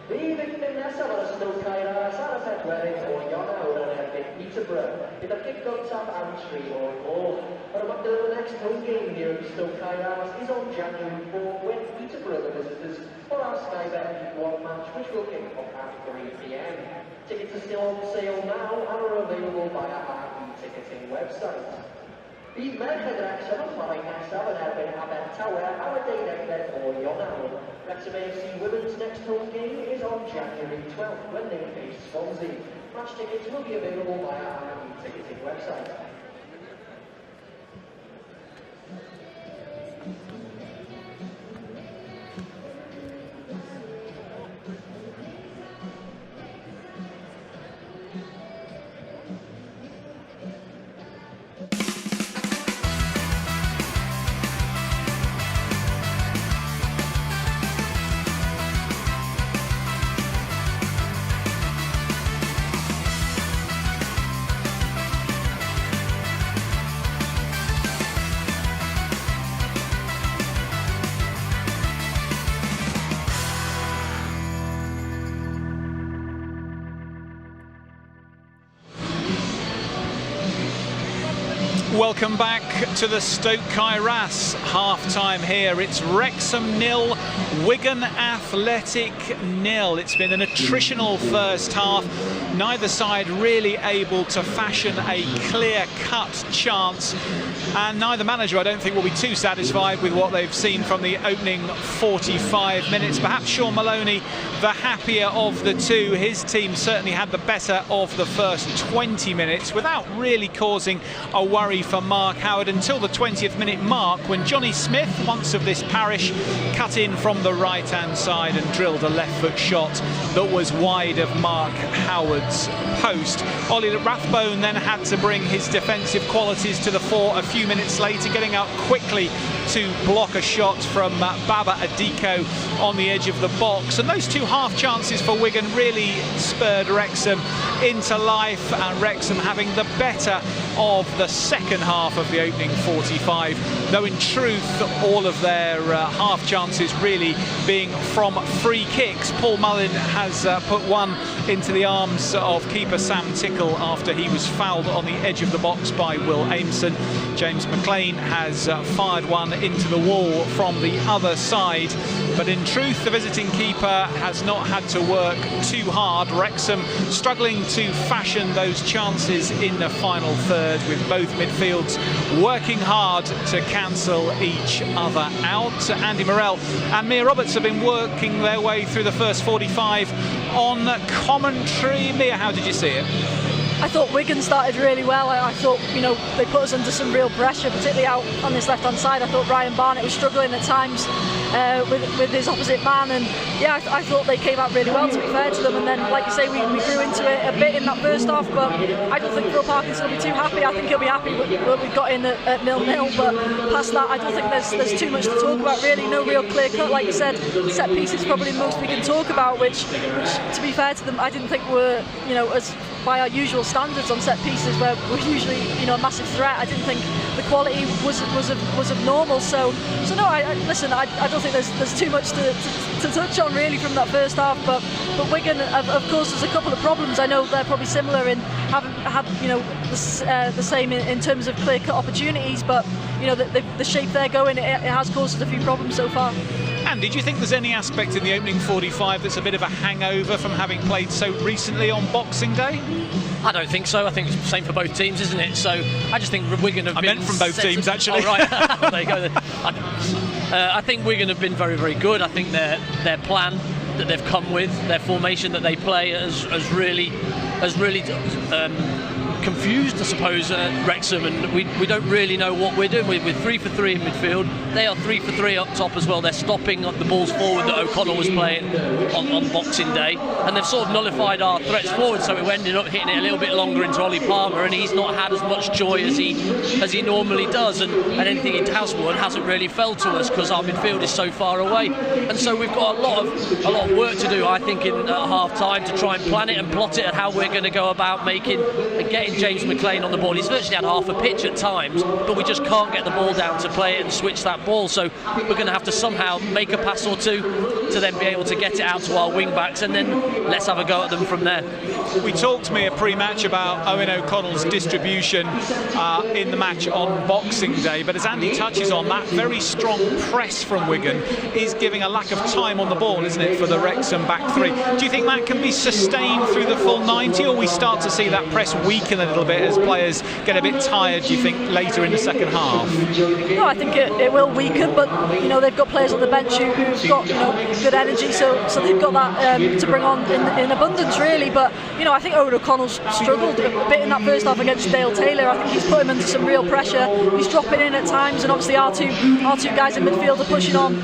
Leaving the Nessa Stone Kyra, Sarah Wedding, or Yana, or an epic Peterborough, with a kick on top and 3 or 4. The next home game here at Stoke Kairas is on January 4 when Peterborough are visitors for our Sky Bet League 1 match, which will kick off at 3 p.m. Tickets are still on sale now and are available via our e-ticketing website. Bydd merched Wrexham yn chwarae nesaf yn erbyn Abertawe am y deuddegfed o Ionawr. Wrexham AFC Women's next home game is on January 12th when they face Swansea. Match tickets will be available via our e-ticketing website. Welcome back to the Stoke Kairas half-time here. It's Wrexham 0, Wigan Athletic 0. It's been an attritional first half. Neither side really able to fashion a clear-cut chance. And neither manager, I don't think, will be too satisfied with what they've seen from the opening 45 minutes. Perhaps Sean Maloney, the happier of the two. His team certainly had the better of the first 20 minutes without really causing a worry for Mark Howard until the 20th minute mark, when Johnny Smith, once of this parish, cut in from the right-hand side and drilled a left-foot shot that was wide of Mark Howard's post. Ollie Rathbone then had to bring his defensive qualities to the fore a few minutes later, getting out quickly to block a shot from Baba Adiko on the edge of the box. And those two half chances for Wigan really spurred Wrexham into life, and Wrexham having the better of the second half of the opening 45, though in truth all of their half chances really being from free kicks. Paul Mullin has put one into the arms of keeper Sam Tickle after he was fouled on the edge of the box by Will Aimson. James McClean has fired one into the wall from the other side, but in truth the visiting keeper has not had to work too hard. Wrexham struggling to fashion those chances in the final third, with both midfields working hard to cancel each other out. Andy Morrell and Mia Roberts have been working their way through the first 45 on commentary. Mia, how did you see it? I thought Wigan started really well. I thought, you know, they put us under some real pressure, particularly out on this left-hand side. I thought Ryan Barnett was struggling at times with his opposite man, and yeah, I thought they came out really well, to be fair to them. And then, like you say, we grew into it a bit in that first half, but I don't think Phil Parkinson will be too happy. I think he'll be happy with what we've got in at 0-0, but past that, I don't think there's too much to talk about, really. No real clear cut, like you said. Set pieces probably the most we can talk about, which to be fair to them, I didn't think were, you know, as by our usual standards on set pieces, where we're usually, you know, a massive threat. I didn't think the quality was of normal. So no, listen, I don't think there's too much to touch on really from that first half. But Wigan, of course, there's a couple of problems. I know they're probably similar in having had, you know, the same in terms of clear-cut opportunities, but you know, the shape they're going, it has caused us a few problems so far. Andy, do you think there's any aspect in the opening 45 that's a bit of a hangover from having played so recently on Boxing Day? I don't think so. I think it's the same for both teams, isn't it? So I just think Wigan have been... I meant from both teams, actually. Oh, right. Well, there you go. I think Wigan have been very, very good. I think their plan that they've come with, their formation that they play has really confused, I suppose, Wrexham, and we don't really know what we're doing. We're 3 for 3 in midfield. They are 3 for 3 up top as well. They're stopping the balls forward that O'Connell was playing on Boxing Day, and they've sort of nullified our threats forward, so we ended up hitting it a little bit longer into Ollie Palmer, and he's not had as much joy as he normally does, and anything he has won hasn't really fell to us because our midfield is so far away. And so we've got a lot of work to do, I think, at half time, to try and plan it and plot it and how we're going to go about making and getting James McClean on the ball. He's virtually had half a pitch at times, but we just can't get the ball down to play it and switch that ball. So we're going to have to somehow make a pass or two to then be able to get it out to our wing backs, and then let's have a go at them from there. We talked to me pre-match about Owen O'Connell's distribution in the match on Boxing Day, but as Andy touches on, that very strong press from Wigan is giving a lack of time on the ball, isn't it, for the Wrexham back three? Do you think that can be sustained through the full 90, or we start to see that press weaken a little bit as players get a bit tired, do you think, later in the second half? No, I think it will weaken, but they've got players on the bench who've got good energy, so they've got that to bring on in abundance, really. But I think Owen O'Connell's struggled a bit in that first half against Dale Taylor. I think he's put him under some real pressure. He's dropping in at times, and obviously our two guys in midfield are pushing on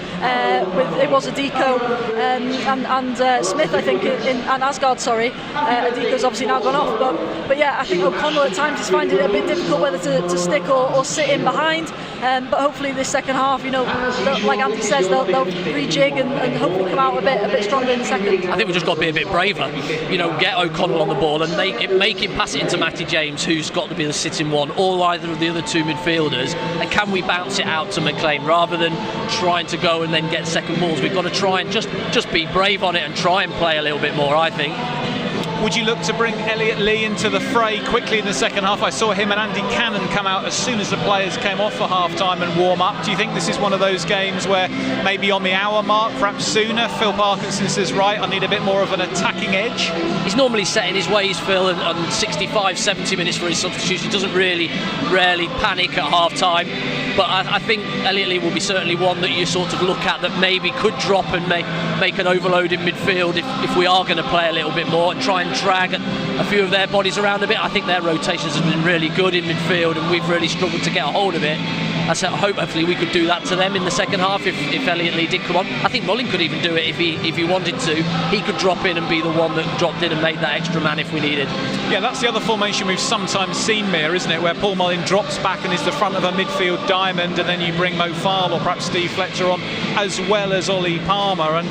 with it was Adiko and Smith, I think, and Asgard. Sorry, Adiko's obviously now gone off, but yeah, I think O'Connell at times is finding it a bit difficult whether to stick or sit in behind. But hopefully this second half, like Andy says, they'll rejig and hopefully come out a bit stronger in the second. I think we've just got to be a bit braver. Get O'Connell on the ball and make him pass it into Matty James, who's got to be the sitting one, or either of the other two midfielders. And can we bounce it out to McClean rather than trying to go and then get second balls? We've got to try and just be brave on it and try and play a little bit more, I think. Would you look to bring Elliot Lee into the fray quickly in the second half? I saw him and Andy Cannon come out as soon as the players came off for half-time and warm up. Do you think this is one of those games where maybe on the hour mark, perhaps sooner, Phil Parkinson says, right, I need a bit more of an attacking edge? He's normally set in his ways, Phil, and on 65, 70 minutes for his substitution. He doesn't rarely panic at half-time. But I think Elliot Lee will be certainly one that you sort of look at that maybe could drop and make an overload in midfield if we are going to play a little bit more and try and drag a few of their bodies around a bit. I think their rotations have been really good in midfield and we've really struggled to get a hold of it. I said, hopefully we could do that to them in the second half if Elliot Lee did come on. I think Mullin could even do it if he wanted to. He could drop in and be the one that dropped in and made that extra man if we needed. Yeah, that's the other formation we've sometimes seen, Mia, isn't it? Where Paul Mullin drops back and is the front of a midfield diamond, and then you bring Mo Farl or perhaps Steve Fletcher on, as well as Ollie Palmer. And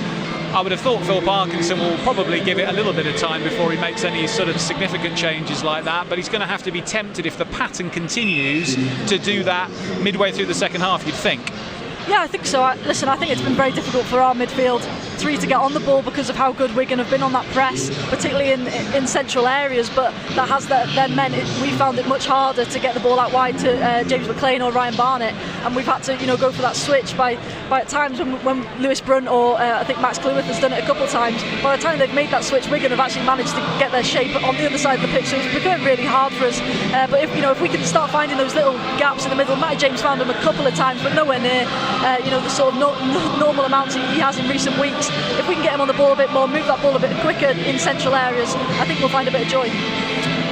I would have thought Phil Parkinson will probably give it a little bit of time before he makes any sort of significant changes like that, but he's going to have to be tempted if the pattern continues to do that midway through the second half, you'd think. Yeah, I think so. I think it's been very difficult for our midfield three to get on the ball because of how good Wigan have been on that press, particularly in central areas, but that has then meant we found it much harder to get the ball out wide to James McClean or Ryan Barnett, and we've had to go for that switch by at times when Lewis Brunt or I think Max Cluith has done it a couple of times. By the time they've made that switch, Wigan have actually managed to get their shape on the other side of the pitch, so it's becoming really hard for us. But if we can start finding those little gaps in the middle, Matty James found them a couple of times, but nowhere near the sort of normal amounts he has in recent weeks. If we can get him on the ball a bit more, move that ball a bit quicker in central areas, I think we'll find a bit of joy.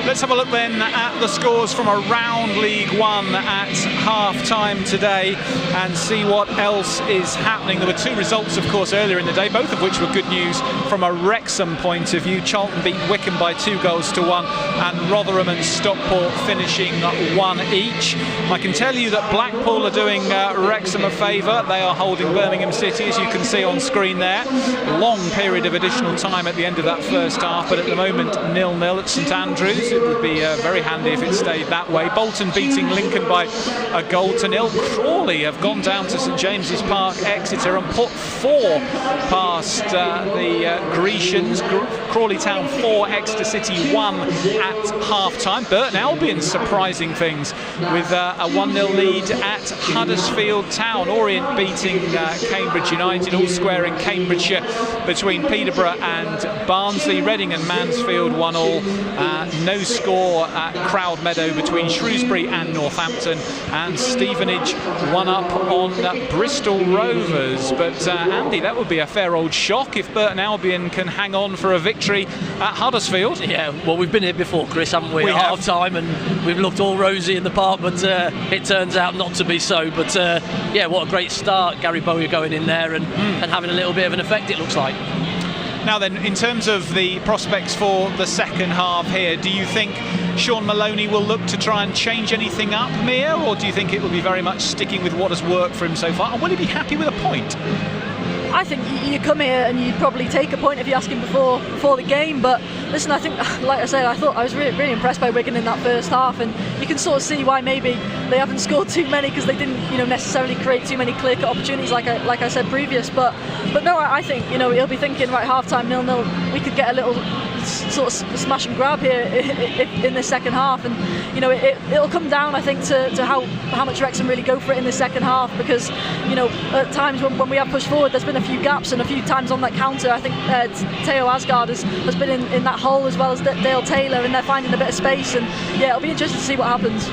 Let's have a look then at the scores from around League One at half-time today and see what else is happening. There were two results, of course, earlier in the day, both of which were good news from a Wrexham point of view. Charlton beat Wycombe by 2-1, and Rotherham and Stockport finishing 1 each. I can tell you that Blackpool are doing Wrexham a favour. They are holding Birmingham City, as you can see on screen there. Long period of additional time at the end of that first half, but at the moment 0-0 at St Andrews. It would be very handy if it stayed that way. Bolton beating Lincoln by 1-0. Crawley have gone down to St James's Park, Exeter, and put 4 past the Grecians. Crawley Town 4, Exeter City 1 at half-time. Burton Albion surprising things with a 1-0 lead at Huddersfield Town. Orient beating Cambridge United, all square in Cambridgeshire between Peterborough and Barnsley. Reading and Mansfield 1-1. No score at Crowd Meadow between Shrewsbury and Northampton, and Stevenage 1-up on Bristol Rovers. But Andy, that would be a fair old shock if Burton Albion can hang on for a victory at Huddersfield. Yeah, well, we've been here before, Chris, haven't we? We at have. half-time, and we've looked all rosy in the park, but it turns out not to be so. But yeah, what a great start. Gary Bowyer going in there and having a little bit of an effect, it looks like. Now then, in terms of the prospects for the second half here, do you think Sean Maloney will look to try and change anything up, Mia, or do you think it will be very much sticking with what has worked for him so far? And will he be happy with a point? I think you come here and you'd probably take a point if you ask him before the game. But listen, I think, like I said, I thought I was really impressed by Wigan in that first half, and you can sort of see why maybe they haven't scored too many, because they didn't, necessarily create too many clear-cut opportunities, like I said previous. But no, I think he'll be thinking, right, half-time 0-0, we could get a little sort of smash and grab here in the second half, and it'll come down, I think, to how much Wrexham really go for it in the second half, because at times when we have pushed forward, there's been a few gaps, and a few times on that counter, I think Theo Asgard has been in that hole, as well as Dale Taylor, and they're finding a bit of space, and yeah, it'll be interesting to see what happens.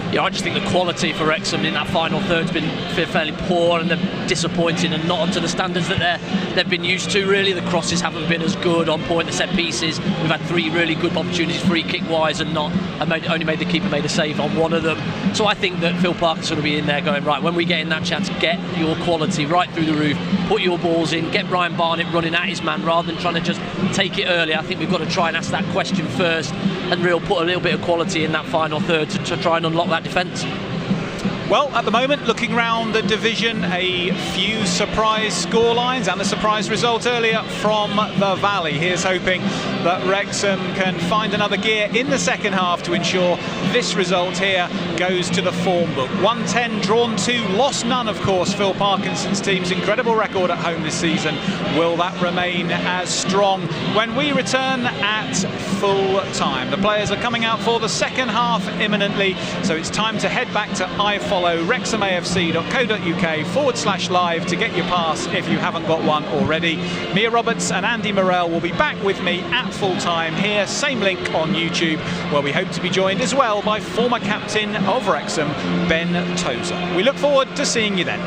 Yeah, I just think the quality for Wrexham in that final third's been fairly poor, and they're disappointing and not up to the standards that they've been used to. Really, the crosses haven't been as good on point. The set pieces, we've had 3 really good opportunities, free kick wise, and only made the keeper made a save on one of them. So I think that Phil Parker's going to be in there going, right, when we get in that chance, get your quality right through the roof, put your balls in, get Ryan Barnett running at his man rather than trying to just take it early. I think we've got to try and ask that question first, and put a little bit of quality in that final third to try and unlock that defence. Well, at the moment, looking round the division, a few surprise scorelines and a surprise result earlier from the Valley. Here's hoping that Wrexham can find another gear in the second half to ensure this result here goes to the form book. 110, drawn 2, lost none, of course. Phil Parkinson's team's incredible record at home this season. Will that remain as strong when we return at full time? The players are coming out for the second half imminently, so it's time to head back to iFollow, wrexhamafc.co.uk/live to get your pass if you haven't got one already. Mia Roberts and Andy Morrell will be back with me at full time here, same link on YouTube, where we hope to be joined as well by former captain of Wrexham, Ben Tozer. We look forward to seeing you then.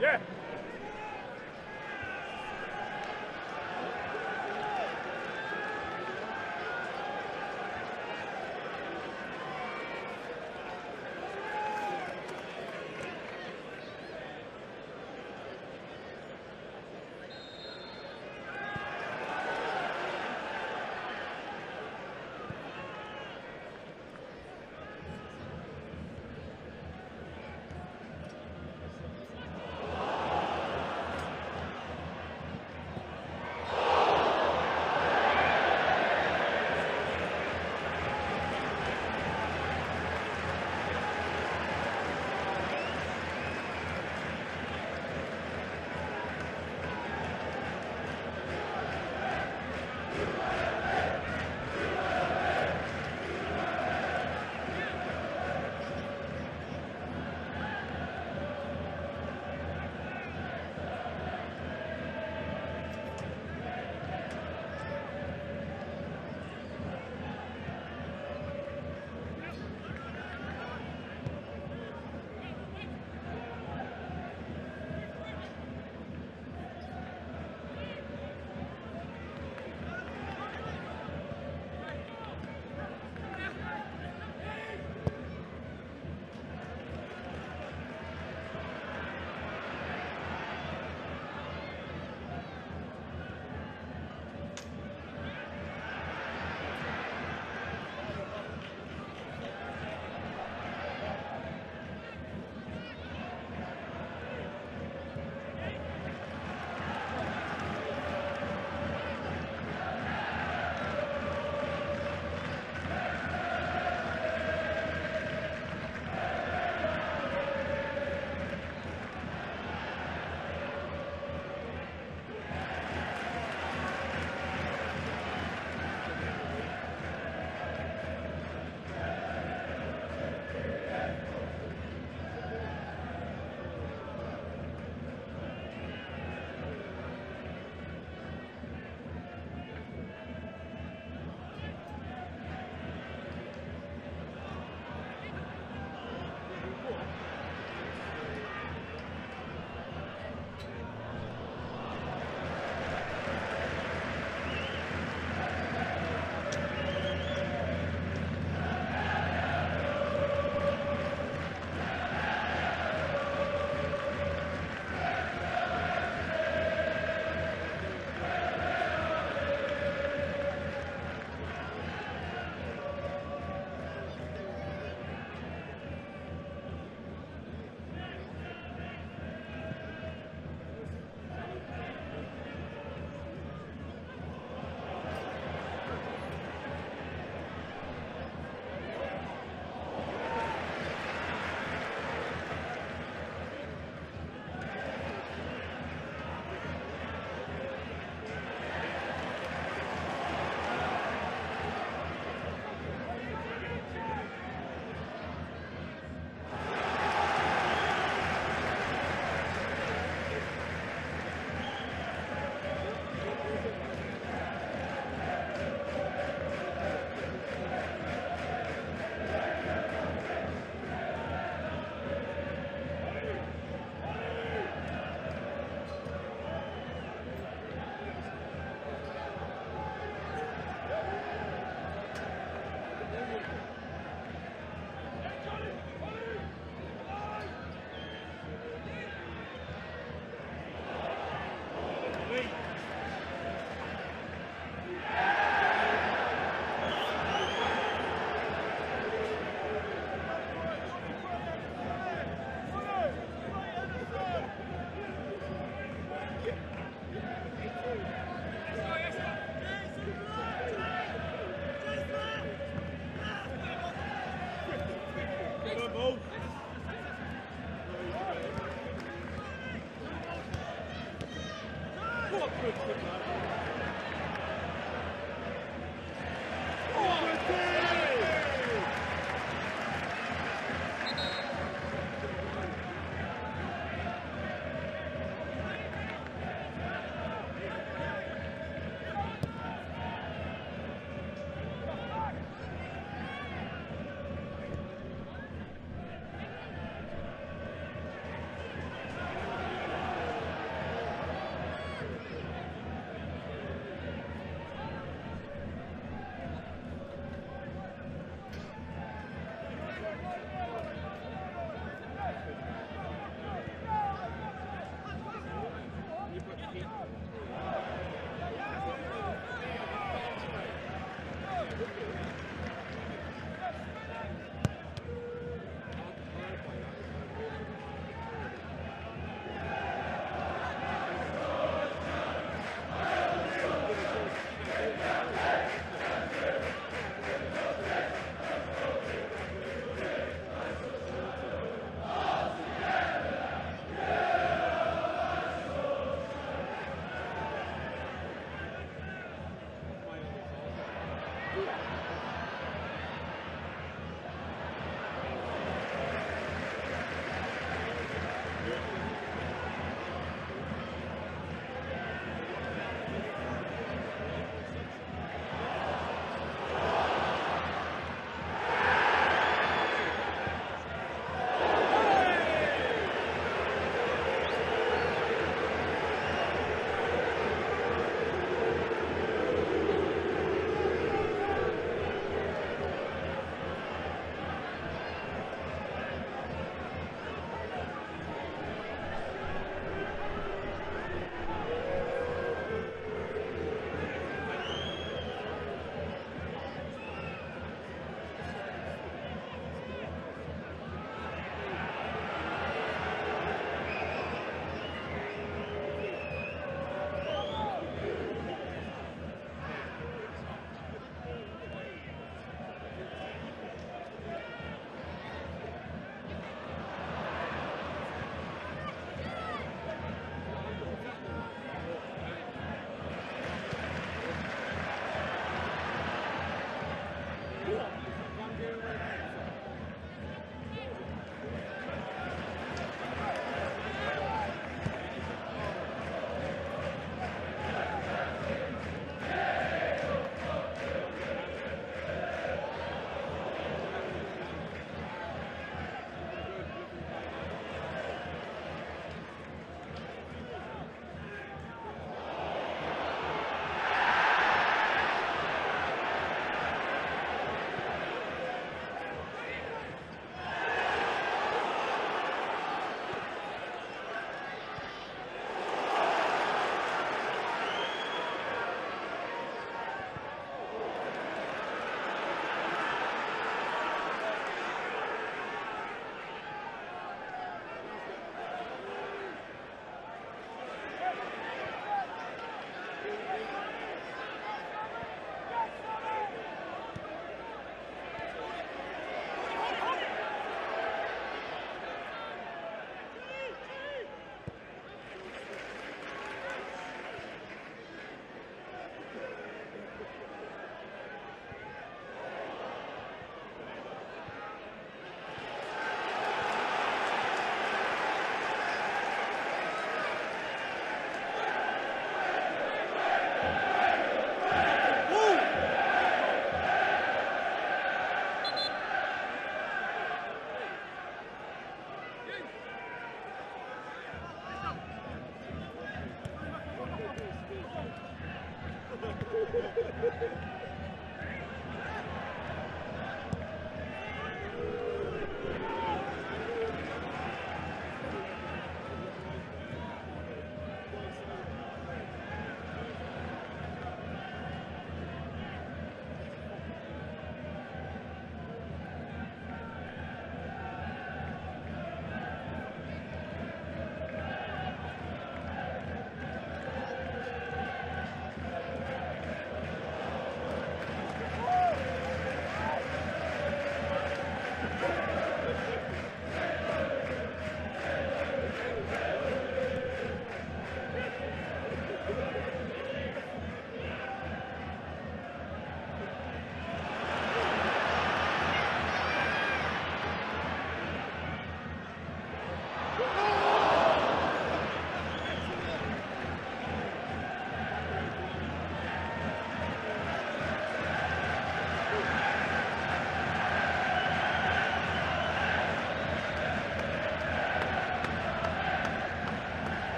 Yeah.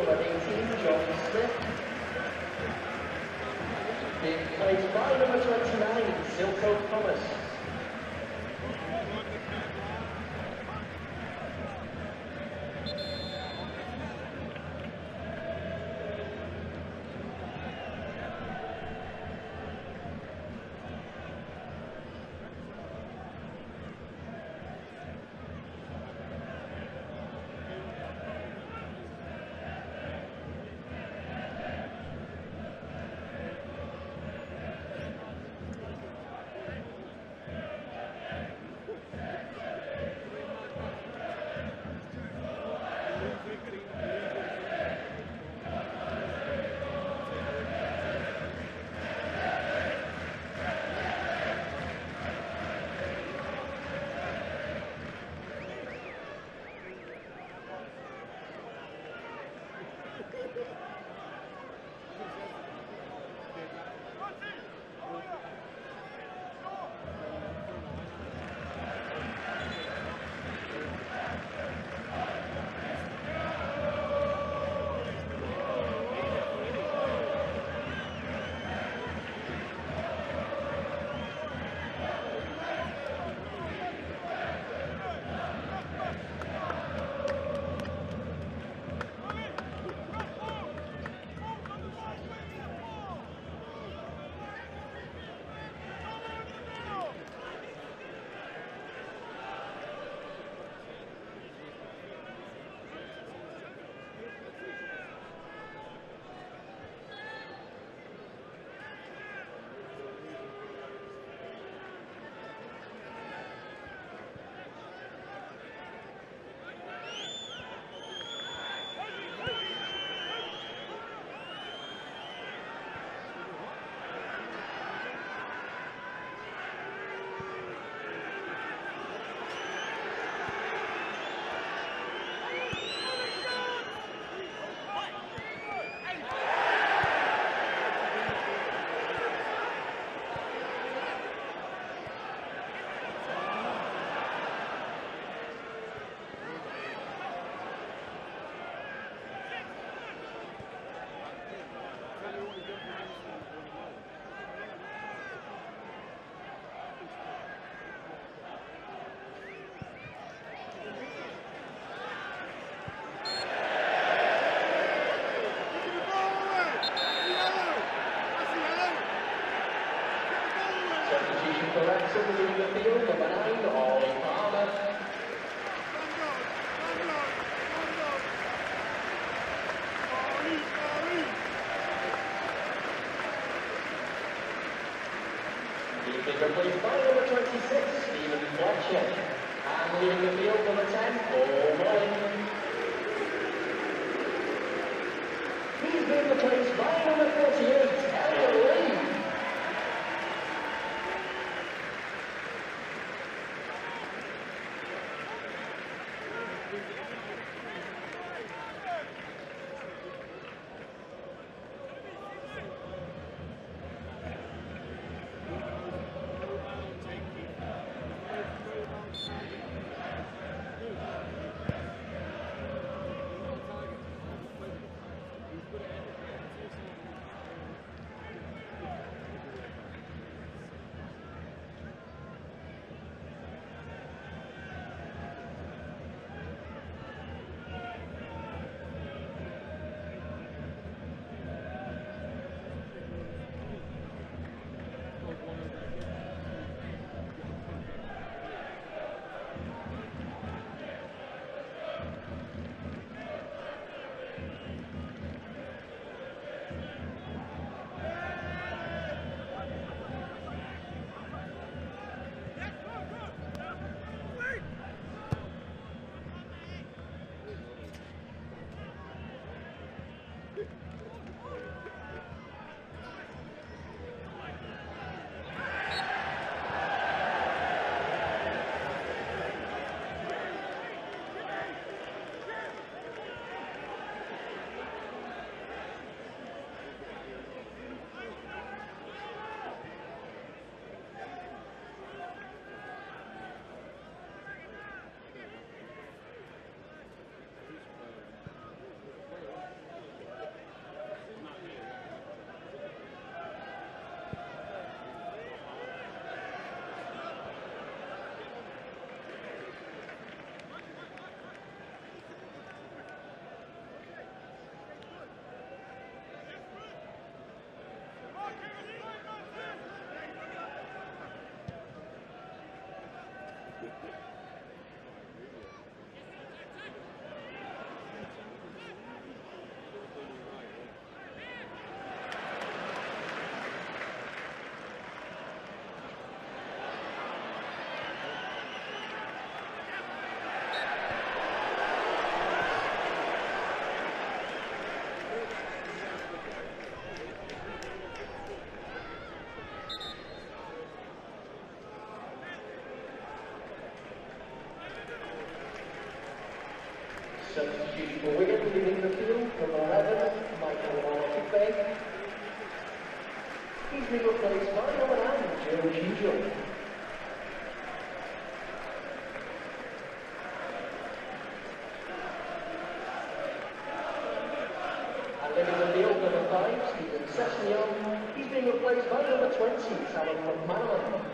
number 18, John Smith. Being placed by number 29, Silco Thomas. For Wrexham, leaving the field, number 9, Ollie Palmer. He's been replaced by number 26, Stephen Fletcher. And leaving the field, number 10, Paul Mullin. He's been replaced by number 48, Elliot Lee. Substitute for Wigan, leaving the field, number 11, MATCHDAY. He's been replaced by number 9, Joe Ginger. And then in the field, number 5, Stephen Sessignon. He's being replaced by number 20, Salon McMahon.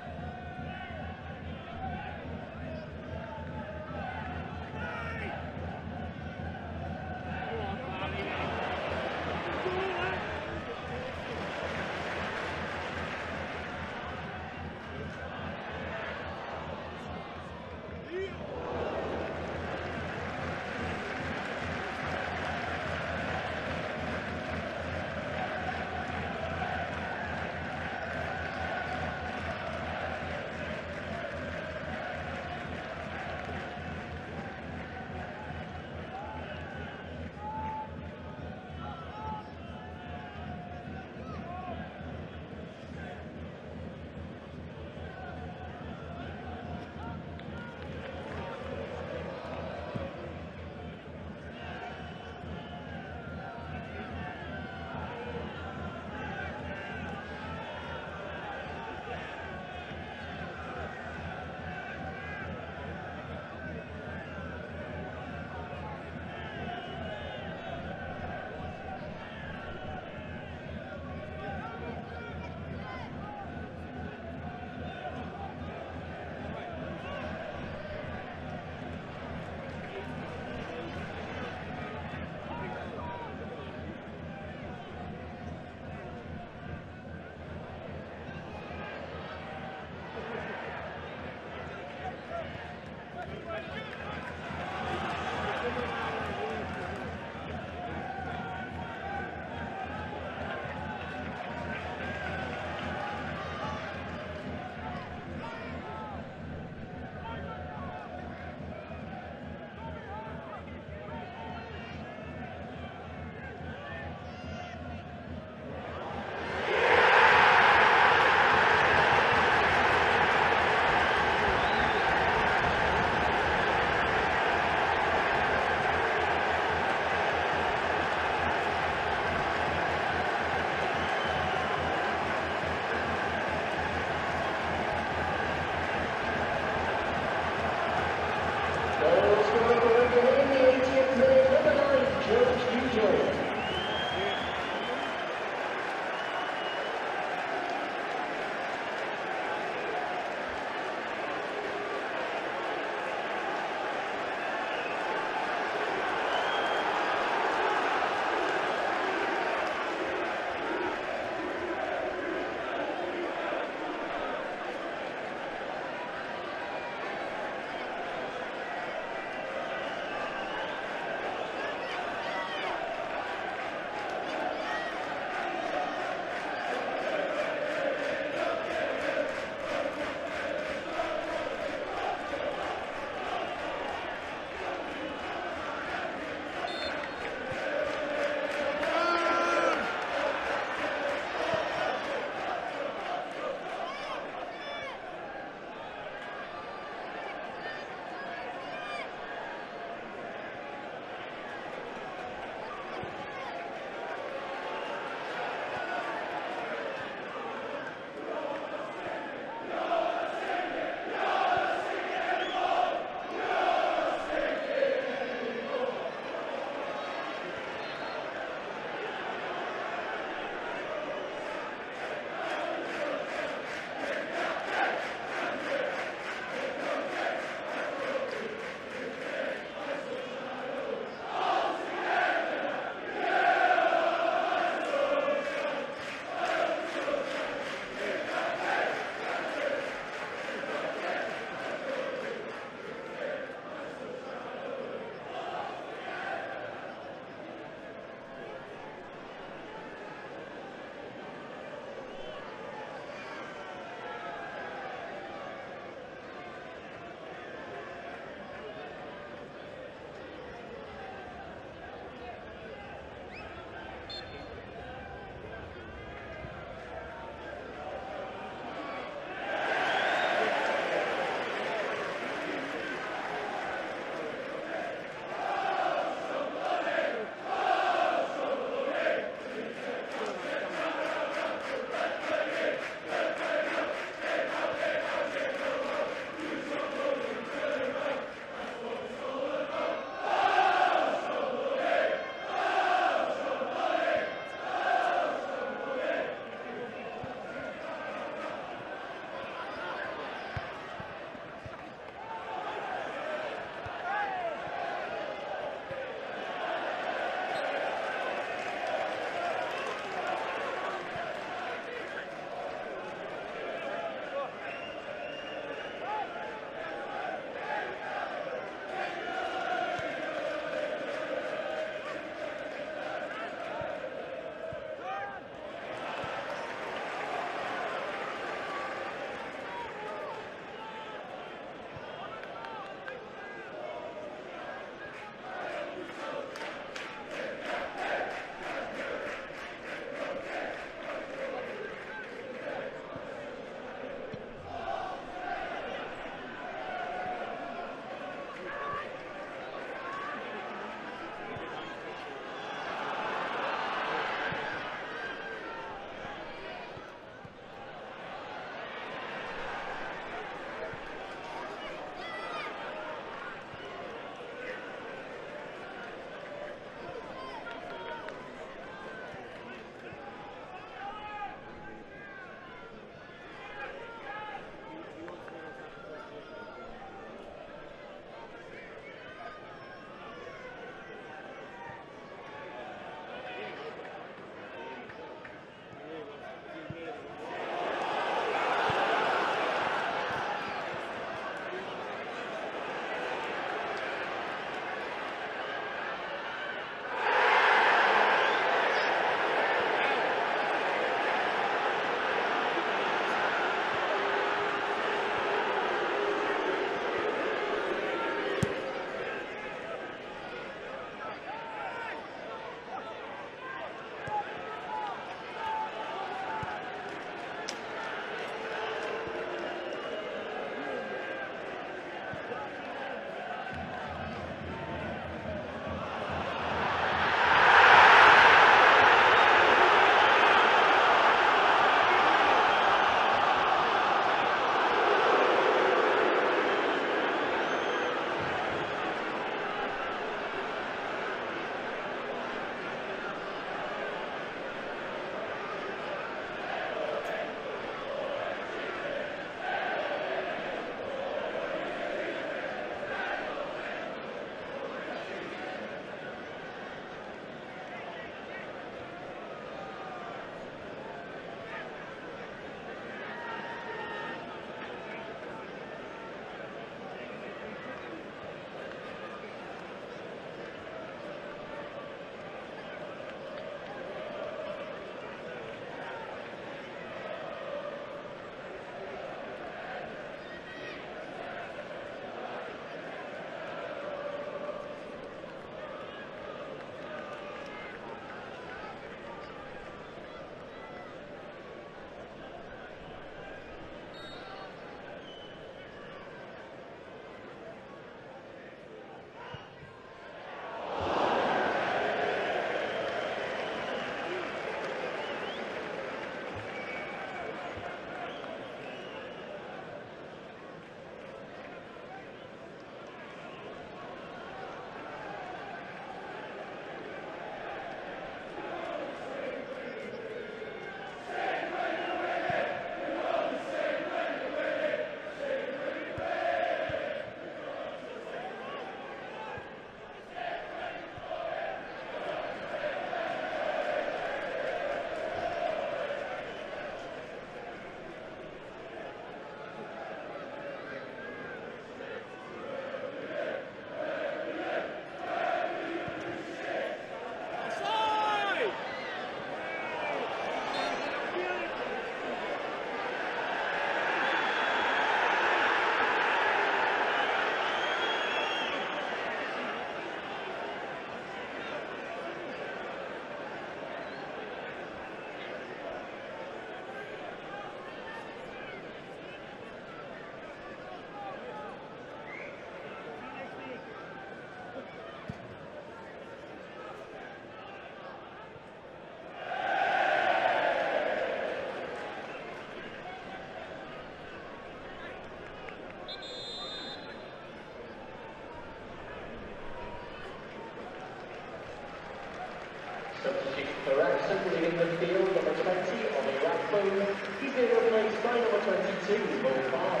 Substitute for Wrexham, leaving the field, number 20, Ollie Rathbone. He's been replaced by number 22, Mo Farr.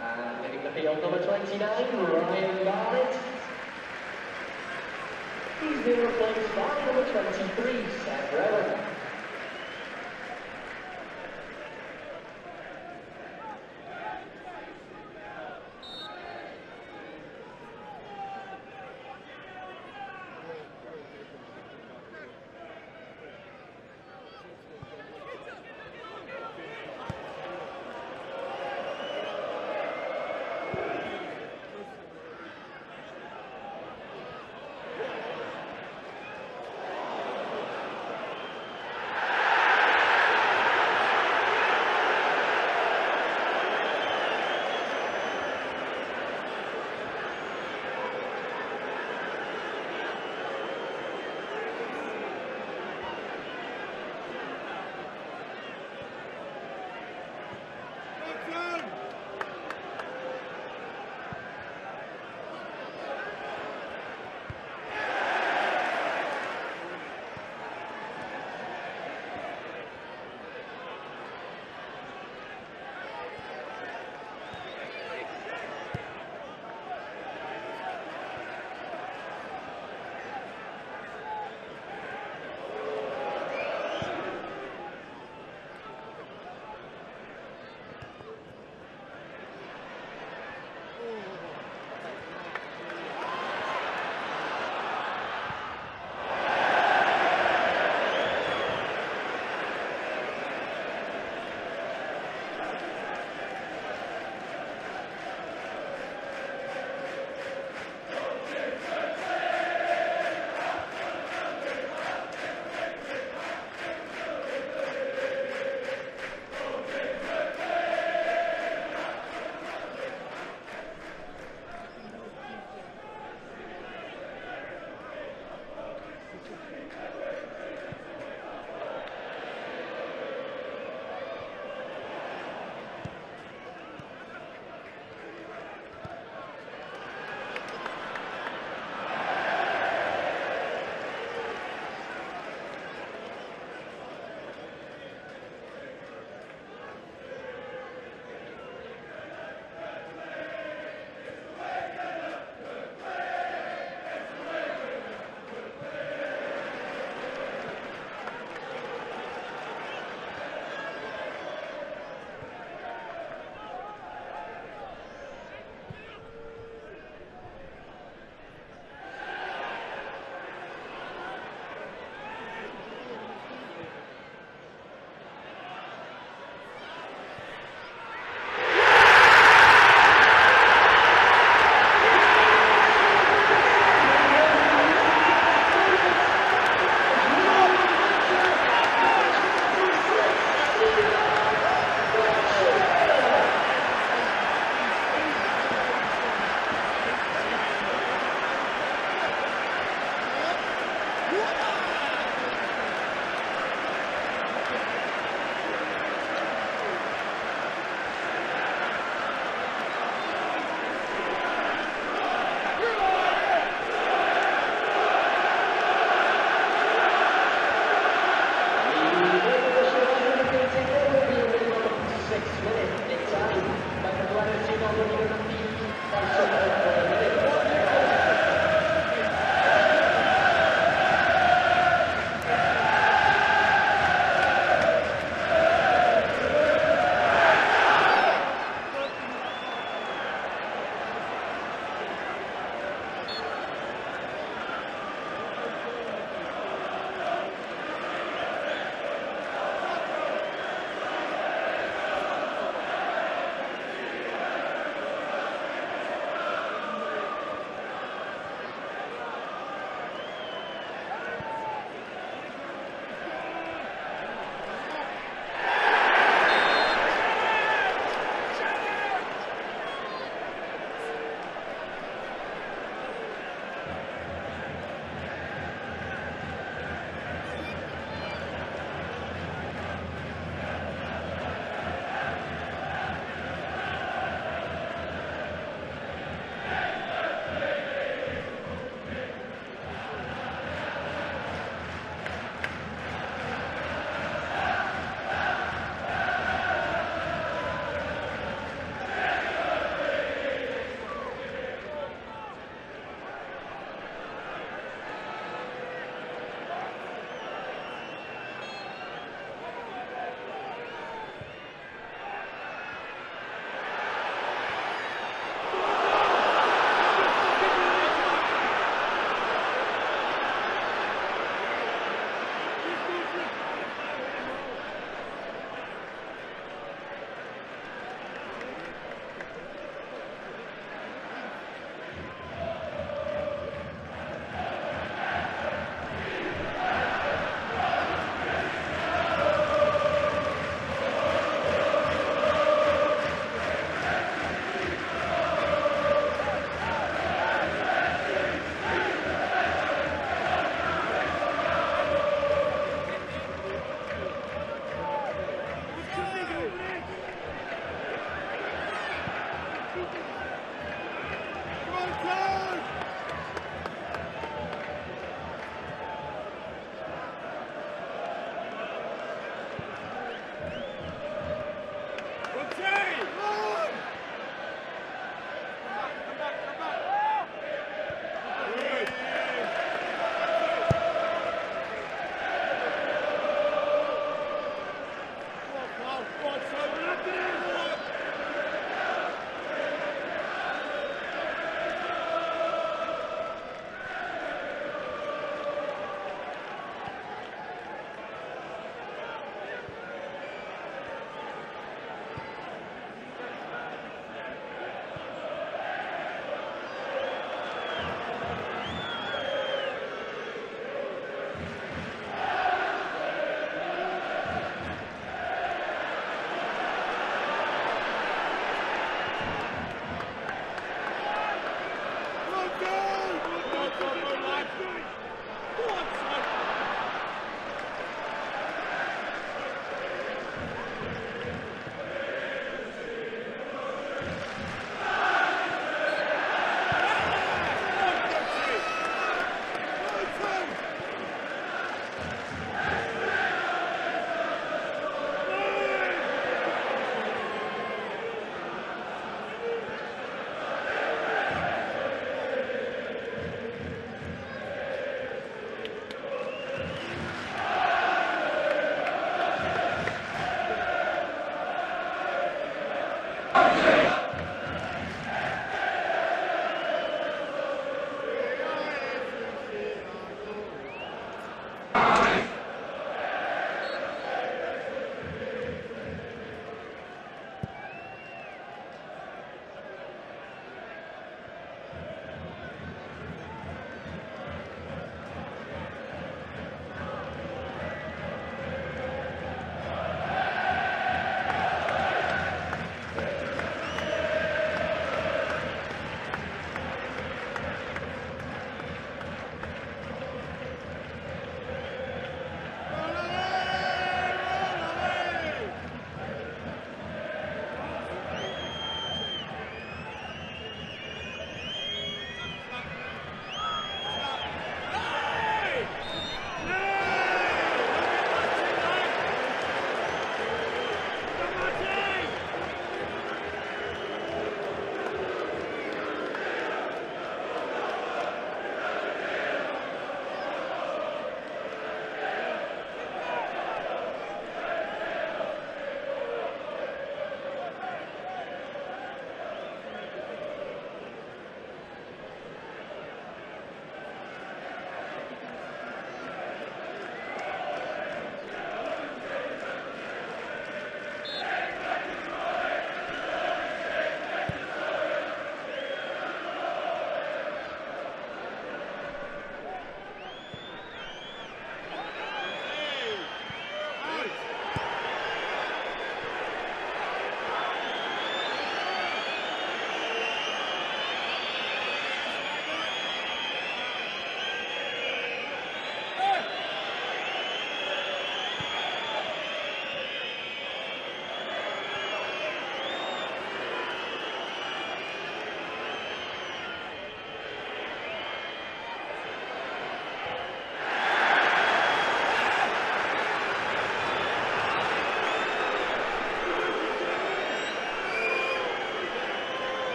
And leaving the field, number 29, Ryan Barnett. He's been replaced by number 23, Seth Rowan.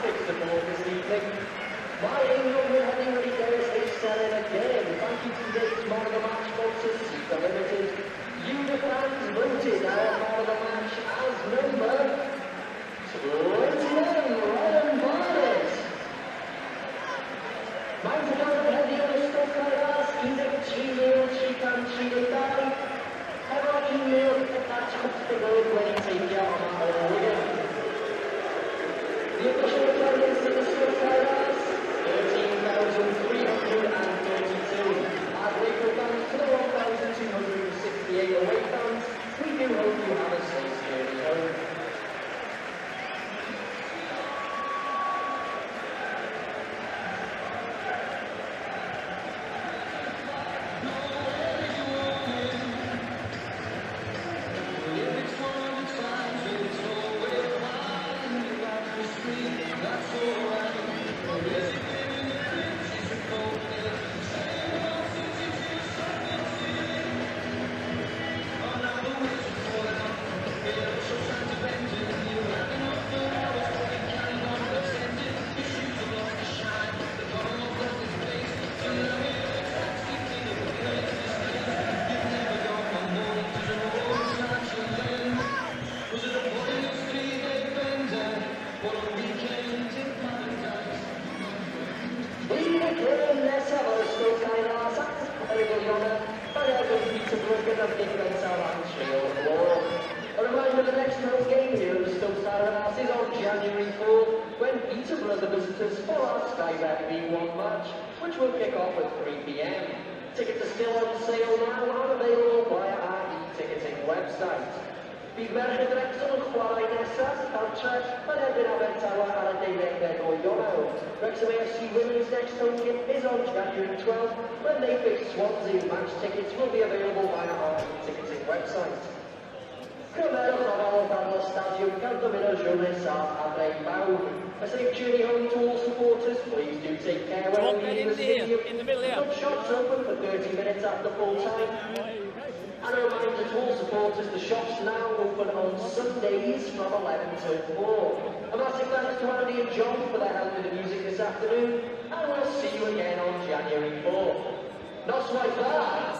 fixed the board this evening. My Angel will have already dares his selling again. Thank you to today's man of the match sponsor, Super Limited. You the fans voted our man of the match as number 29, Ryan Barnes. Mount Academy had the other stuff like us, either Gmail, Chican, Chican, have our email attachment to the road when you take you out on our Wigan. The official attendance in the stuff like us, 13,332. Our local fans to the 1,268 away fans. We do hope you have a safe journey home. A reminder, the next home game here at the Stoke Skyrass is on January 4th, when Peterborough are the visitors for our Sky Bet V1 match, which will kick off at 3 p.m. Tickets are still on sale now and available via our e-ticketing website. Bydd merched Wrexham yn chwarae nesaf, Cartref, yn erbyn Abertawe ar y 12 o Ionawr. Wrexham AFC Women's next home game is on January 12th, when they face Swansea. Match tickets will be available via our e-ticketing website. Cymerwch o fel o'r stadiwm gan dymuno siwr nesaf a ddeg mawr. A safe journey home to all supporters. Please do take care when leaving the stadium. Some shops open for 30 minutes after full time. And a reminder to all supporters, the shops now open on Sundays from 11 till 4. A massive thanks to Andy and John for their help with the music this afternoon, and we'll see you again on January 4th. Not like that!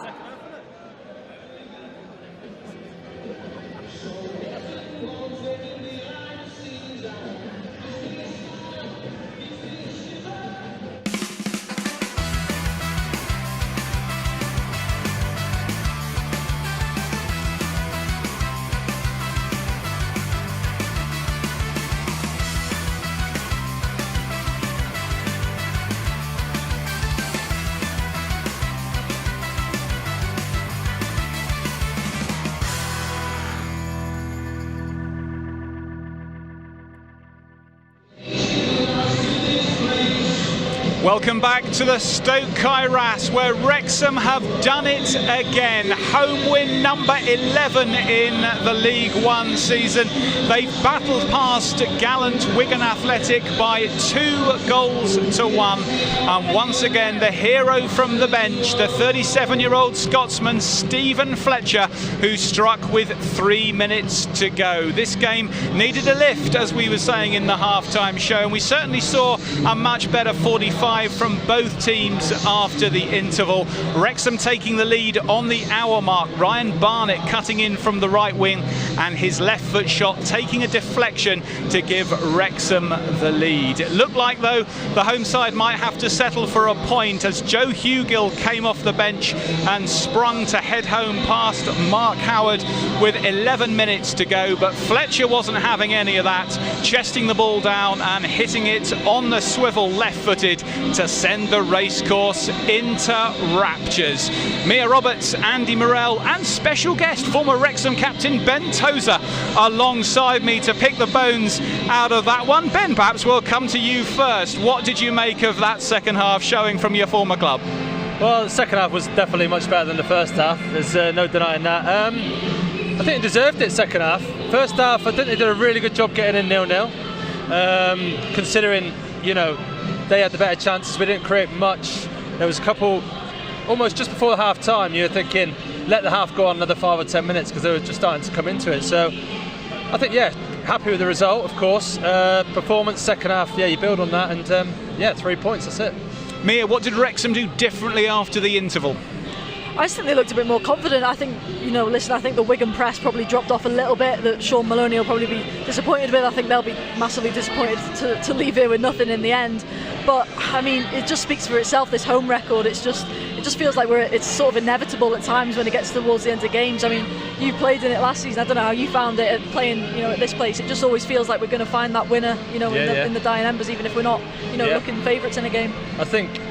Welcome back to the Stoke Skyrass, where Wrexham have done it again. Home win number 11 in the League One season. They've battled past gallant Wigan Athletic by 2 goals to 1. And once again, the hero from the bench, the 37-year-old Scotsman Stephen Fletcher, who struck with 3 minutes to go. This game needed a lift, as we were saying in the half-time show, and we certainly saw a much better 45 from both teams after the interval. Wrexham taking the lead on the hour mark. Ryan Barnett cutting in from the right wing, and his left foot shot taking a deflection to give Wrexham the lead. It looked like, though, the home side might have to settle for a point as Joe Hugill came off the bench and sprung to head home past Mark Howard with 11 minutes to go, but Fletcher wasn't having any of that, chesting the ball down and hitting it on the swivel left-footed to send the racecourse into raptures. Mia Roberts, Andy Morell and special guest former Wrexham captain Ben Tozer alongside me to pick the bones out of that one. Ben, perhaps we'll come to you first. What did you make of that second half showing from your former club? Well, the second half was definitely much better than the first half. There's no denying that. I think it deserved it, second half. First half, I think they did a really good job getting in 0-0. Considering, you know, they had the better chances. We didn't create much. There was a couple, almost just before half time, you were thinking, let the half go on another 5 or 10 minutes, because they were just starting to come into it. So I think, yeah, happy with the result, of course. Performance, second half, you build on that, and 3 points, that's it. Mia, what did Wrexham do differently after the interval? I just think they looked a bit more confident. I think, I think the Wigan press probably dropped off a little bit, that Sean Maloney will probably be disappointed with. I think they'll be massively disappointed to leave here with nothing in the end. But, I mean, it just speaks for itself, this home record. It just feels like it's sort of inevitable at times when it gets towards the end of games. I mean, you played in it last season. I don't know how you found it playing, at this place. It just always feels like we're going to find that winner, in the dying embers, even if we're not, looking favourites in a game. I think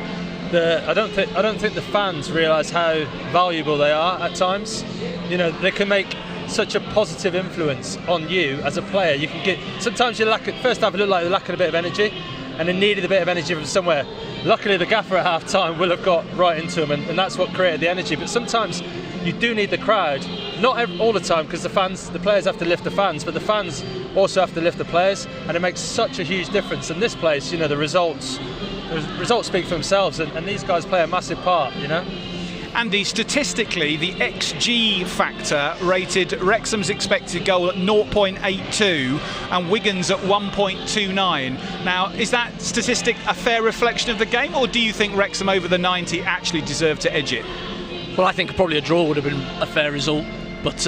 I don't think the fans realise how valuable they are at times. They can make such a positive influence on you as a player. You can get sometimes first half it looked like they're lacking a bit of energy, and they needed a bit of energy from somewhere. Luckily, the gaffer at half time will have got right into them, and that's what created the energy. But sometimes you do need the crowd, not all the time, because the players have to lift the fans, but the fans also have to lift the players, and it makes such a huge difference. In this place, the results speak for themselves, and these guys play a massive part, Andy, statistically, the XG factor rated Wrexham's expected goal at 0.82 and Wigan's at 1.29. Now, is that statistic a fair reflection of the game, or do you think Wrexham over the 90 actually deserved to edge it? Well, I think probably a draw would have been a fair result. But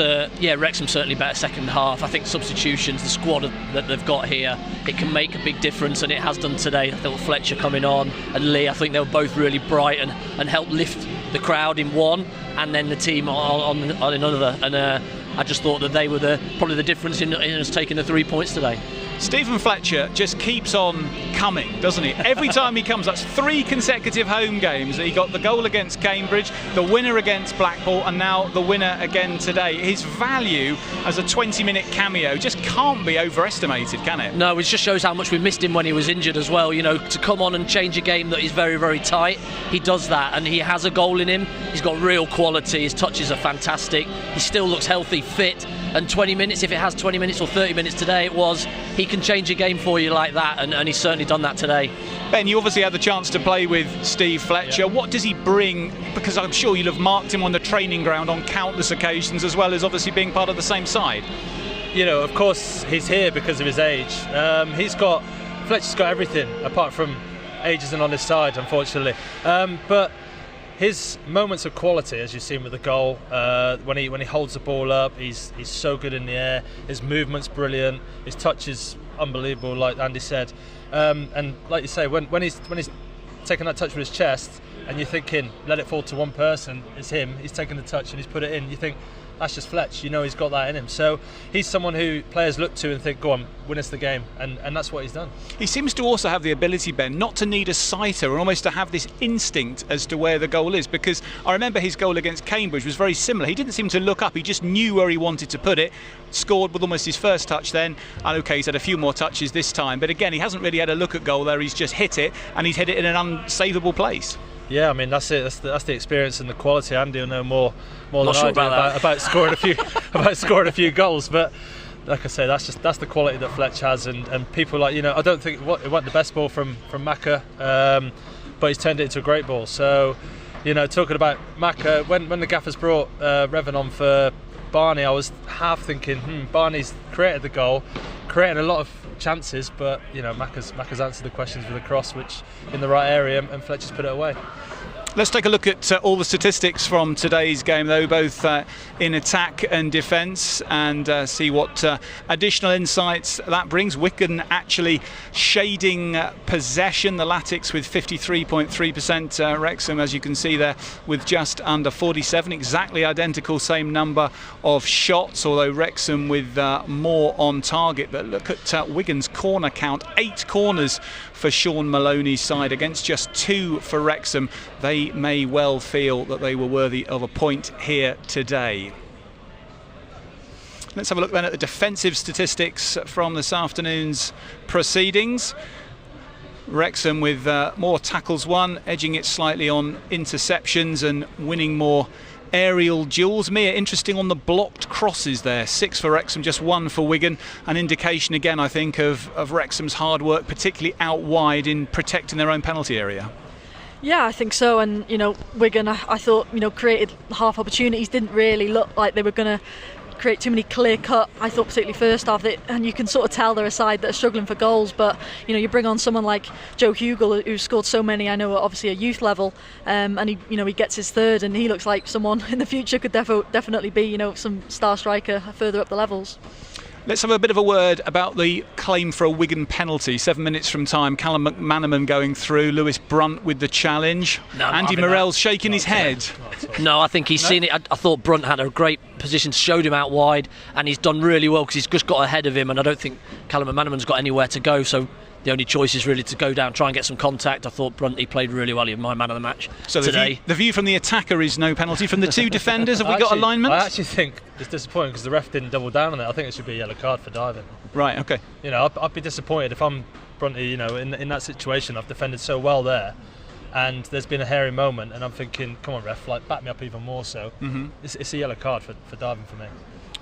Wrexham certainly better second half. I think substitutions, the squad that they've got here, it can make a big difference, and it has done today. I thought Fletcher coming on and Lee, I think they were both really bright and helped lift the crowd in one, and then the team on another. And I just thought that they were probably the difference in us taking the 3 points today. Stephen Fletcher just keeps on coming, doesn't he? Every time he comes, that's 3 consecutive home games. He got the goal against Cambridge, the winner against Blackpool, and now the winner again today. His value as a 20-minute cameo just can't be overestimated, can it? No, it just shows how much we missed him when he was injured as well. To come on and change a game that is very, very tight, he does that, and he has a goal in him. He's got real quality. His touches are fantastic. He still looks healthy, fit. And 20 minutes, if it has 20 minutes or 30 minutes today, he can change a game for you like that, and he's certainly done that today. Ben, you obviously had the chance to play with Steve Fletcher. What does he bring? Because I'm sure you'll have marked him on the training ground on countless occasions, as well as obviously being part of the same side. Of course, he's here because of his age. Fletcher's got everything, apart from age isn't on his side, unfortunately. But his moments of quality, as you've seen with the goal, when he holds the ball up, he's so good in the air. His movement's brilliant. His touch is unbelievable, like Andy said. And like you say, when he's taking that touch with his chest, and you're thinking, let it fall to one person, it's him. He's taken the touch and he's put it in. You think, that's just Fletch. He's got that in him. So he's someone who players look to and think, go on, win us the game, and that's what he's done. He seems to also have the ability, Ben, not to need a sighter and almost to have this instinct as to where the goal is, because I remember his goal against Cambridge was very similar. He didn't seem to look up, he just knew where he wanted to put it, scored with almost his first touch then, and okay, he's had a few more touches this time, but again, he hasn't really had a look at goal there. He's just hit it, and he's hit it in an unsavable place. Yeah, I mean, that's it. That's the experience and the quality. Andy will know more than I do about scoring a few goals. But like I say, that's the quality that Fletch has, and people like I don't think it wasn't the best ball from Macca, but he's turned it into a great ball. So talking about Macca, when the gaffers brought Revan on for Barney, I was half thinking, Barney's created the goal, creating a lot of chances, but Macca's answered the questions with a cross, which in the right area, and Fletcher's put it away. Let's take a look at all the statistics from today's game, though, both in attack and defence, and see what additional insights that brings. Wigan actually shading possession, the Latics with 53.3%, Wrexham, as you can see there, with just under 47, exactly identical, same number of shots, although Wrexham with more on target. But look at Wigan's corner count, 8 corners for Sean Maloney's side against just 2 for Wrexham. They may well feel that they were worthy of a point here today. Let's have a look then at the defensive statistics from this afternoon's proceedings. Wrexham with more tackles won, edging it slightly on interceptions and winning more aerial duels. Mia, interesting on the blocked crosses there. 6 for Wrexham, just 1 for Wigan. An indication again, I think, of Wrexham's hard work, particularly out wide in protecting their own penalty area. Yeah, I think so. And Wigan, I thought created half opportunities, didn't really look like they were going to create too many clear cut. I thought particularly first half, and you can sort of tell they're a side that are struggling for goals. But you bring on someone like Joe Hugel, who's scored so many. I know, obviously a youth level, and he gets his third, and he looks like someone in the future could definitely be some star striker further up the levels. Let's have a bit of a word about the claim for a Wigan penalty. 7 minutes from time, Callum McManaman going through, Lewis Brunt with the challenge. No, Andy Morell's shaking his head. No, I think he's seen it. I thought Brunt had a great position, showed him out wide, and he's done really well because he's just got ahead of him, and I don't think Callum McManaman's got anywhere to go, so the only choice is really to go down, try and get some contact. I thought Brunt, played really well. He was my man of the match today. The view from the attacker is no penalty. From the two defenders, have we got alignment? I actually think it's disappointing because the ref didn't double down on it. I think it should be a yellow card for diving. Right, okay. I'd be disappointed if I'm Brunty, in that situation. I've defended so well there, and there's been a hairy moment, and I'm thinking, come on ref, back me up even more so. It's a yellow card for diving for me.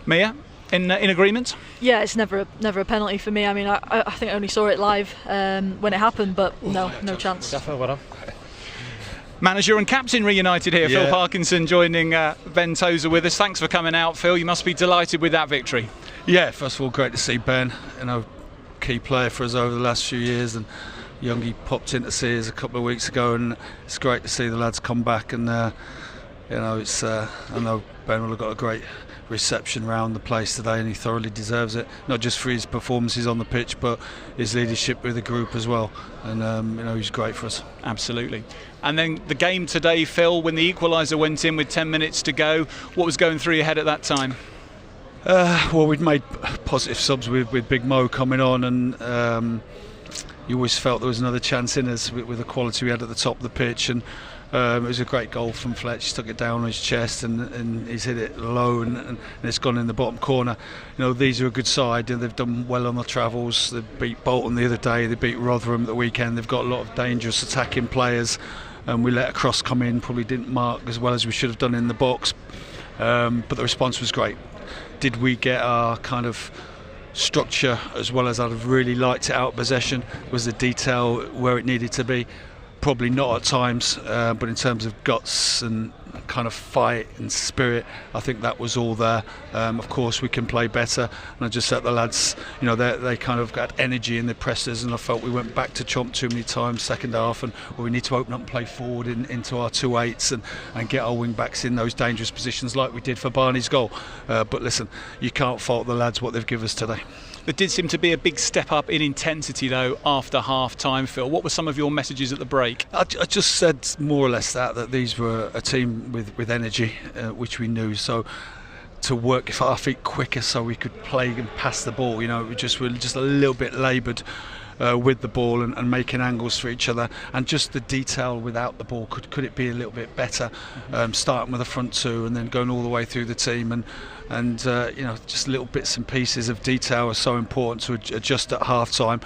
Mia? In agreement? Yeah, it's never a penalty for me. I mean, I think I only saw it live when it happened, but no chance. Definitely, well done. Manager and captain reunited here. Yeah. Phil Parkinson joining Ben Tozer with us. Thanks for coming out, Phil. You must be delighted with that victory. Yeah, first of all, great to see Ben. Key player for us over the last few years, and Youngie popped in to see us a couple of weeks ago, and it's great to see the lads come back. And I know Ben will have got a great reception round the place today, and he thoroughly deserves it, not just for his performances on the pitch but his leadership with the group as well, and he's great for us. Absolutely. And then the game today, Phil, when the equaliser went in with 10 minutes to go, what was going through your head at that time? Well, we'd made positive subs with Big Mo coming on, and you always felt there was another chance in us with the quality we had at the top of the pitch, and it was a great goal from Fletch. He took it down on his chest, and he's hit it low, and it's gone in the bottom corner. These are a good side, and they've done well on the travels. They beat Bolton the other day, they beat Rotherham at the weekend. They've got a lot of dangerous attacking players, and we let a cross come in, probably didn't mark as well as we should have done in the box, but the response was great. Did we get our kind of structure as well as I'd have really liked it out of possession? Was the detail where it needed to be? Probably not at times, but in terms of guts and kind of fight and spirit, I think that was all there. Of course, we can play better, and I just said the lads, they kind of got energy in the presses, and I felt we went back to chomp too many times second half, and we need to open up and play forward into our 2-8s and get our wing backs in those dangerous positions like we did for Barney's goal. But listen, you can't fault the lads what they've given us today. There did seem to be a big step up in intensity though after half time, Phil. What were some of your messages at the break? I just said more or less that these were a team with energy, which we knew, so to work our feet quicker so we could play and pass the ball. We're just a little bit laboured with the ball and making angles for each other, and just the detail without the ball, could it be a little bit better, starting with the front two and then going all the way through the team, and just little bits and pieces of detail are so important to adjust at half time.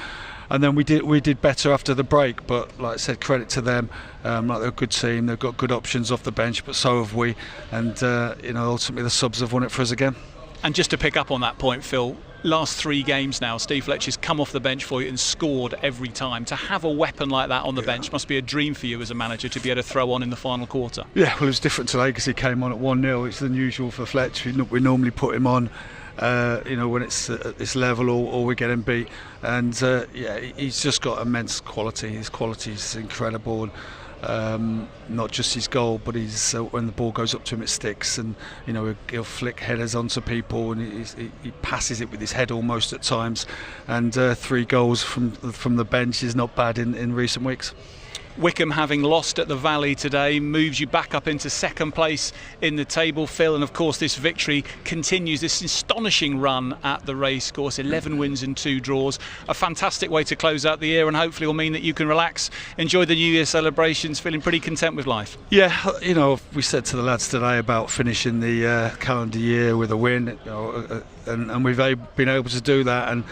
And then we did better after the break, but like I said, credit to them. They're a good team, they've got good options off the bench, but so have we, and ultimately the subs have won it for us again. And just to pick up on that point, Phil, last 3 games now, Steve Fletcher's come off the bench for you and scored every time. To have a weapon like that on the bench must be a dream for you as a manager, to be able to throw on in the final quarter. Yeah, well, it was different today because he came on at 1-0. It's unusual for Fletcher. We normally put him on when it's at this level or we're getting beat, and he's just got immense quality. His quality is incredible, and not just his goal, but when the ball goes up to him it sticks, and he'll flick headers onto people, and he passes it with his head almost at times, and 3 goals from the bench is not bad in recent weeks. Wycombe, having lost at the Valley today, moves you back up into second place in the table, Phil, and of course this victory continues this astonishing run at the racecourse. 11 wins and 2 draws, a fantastic way to close out the year, and hopefully will mean that you can relax, enjoy the New Year celebrations, feeling pretty content with life. Yeah, we said to the lads today about finishing the calendar year with a win, and we've been able to do that, and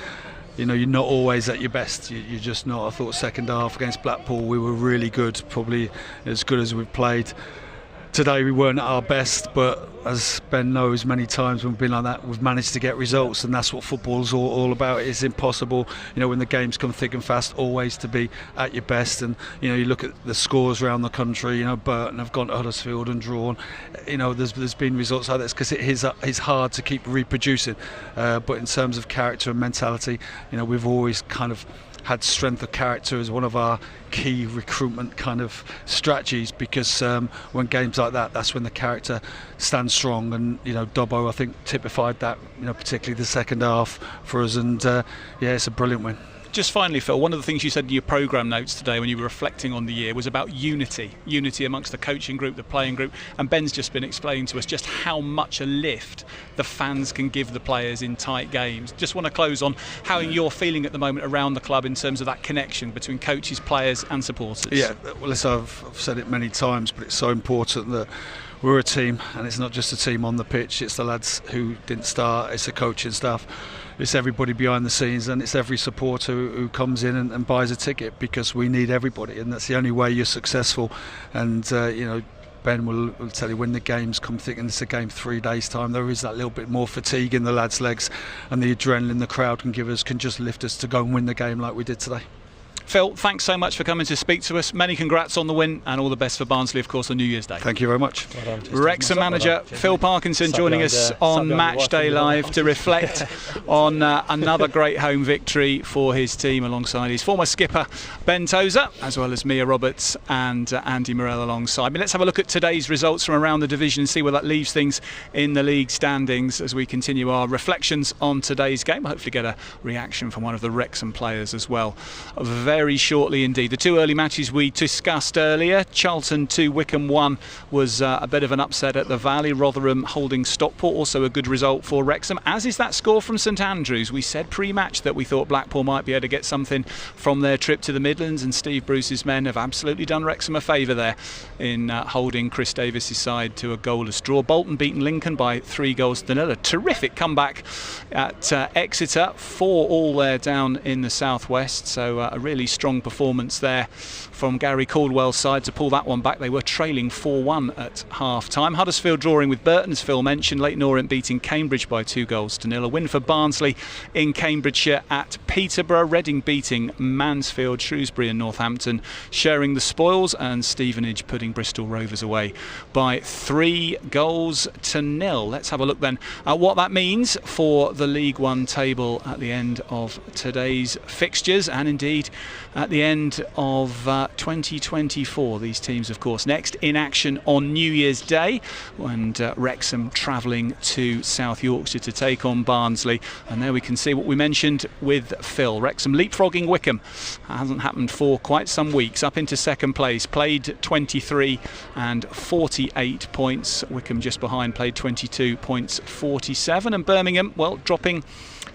you're not always at your best. You're just not. I thought second half against Blackpool we were really good, probably as good as we've played. today we weren't at our best, but as Ben knows, many times when we've been like that, we've managed to get results, and that's what football's all about. It's impossible, when the games come thick and fast, always to be at your best. And you look at the scores around the country. Burton have gone to Huddersfield and drawn. There's been results like this because it is hard to keep reproducing. But in terms of character and mentality, we've always kind of had strength of character as one of our key recruitment kind of strategies, because when games like that, that's when the character stands strong. And Dobbo, I think, typified that, particularly the second half for us. And it's a brilliant win. Just finally, Phil, one of the things you said in your programme notes today when you were reflecting on the year was about unity amongst the coaching group, the playing group, and Ben's just been explaining to us just how much a lift the fans can give the players in tight games. Just want to close on how you're feeling at the moment around the club in terms of that connection between coaches, players and supporters. Yeah, well, listen, I've said it many times, but it's so important that we're a team, and it's not just a team on the pitch, it's the lads who didn't start, it's the coaching staff, it's everybody behind the scenes, and it's every supporter who comes in and buys a ticket, because we need everybody, and that's the only way you're successful. And Ben will tell you, when the games come thick, and it's a game 3 days time, there is that little bit more fatigue in the lads' legs, and the adrenaline the crowd can give us can just lift us to go and win the game like we did today. Phil, thanks so much for coming to speak to us. Many congrats on the win, and all the best for Barnsley, of course, on New Year's Day. Thank you very much. Wrexham manager Phil Parkinson joining us on Matchday Live to reflect on another great home victory for his team, alongside his former skipper Ben Tozer, as well as Mia Roberts and Andy Morell alongside me. Let's have a look at today's results from around the division and see where that leaves things in the league standings as we continue our reflections on today's game. We'll hopefully get a reaction from one of the Wrexham players as well very shortly indeed. The two early matches we discussed earlier, Charlton 2, Wigan 1, was a bit of an upset at the Valley. Rotherham holding Stockport, also a good result for Wrexham, as is that score from St Andrews. We said pre-match that we thought Blackpool might be able to get something from their trip to the Midlands, and Steve Bruce's men have absolutely done Wrexham a favour there in holding Chris Davis' side to a goalless draw. Bolton beaten Lincoln by 3-0. A terrific comeback at Exeter, 4-4 there down in the southwest, so a really strong performance there from Gary Caldwell's side to pull that one back. They were trailing 4-1 at half-time. Huddersfield drawing with Burton, as Phil mentioned. Leyton Orient beating Cambridge by 2-0. A win for Barnsley in Cambridgeshire at Peterborough. Reading beating Mansfield. Shrewsbury and Northampton sharing the spoils, and Stevenage putting Bristol Rovers away by 3-0. Let's have a look then at what that means for the League One table at the end of today's fixtures, and indeed at the end of 2024. These teams, of course, next in action on New Year's Day, and Wrexham travelling to South Yorkshire to take on Barnsley. And there we can see what we mentioned with Phil. Wrexham leapfrogging Wycombe. Hasn't happened for quite some weeks. Up into second place, played 23 and 48 points. Wycombe just behind, played 22 points, 47. And Birmingham, well, dropping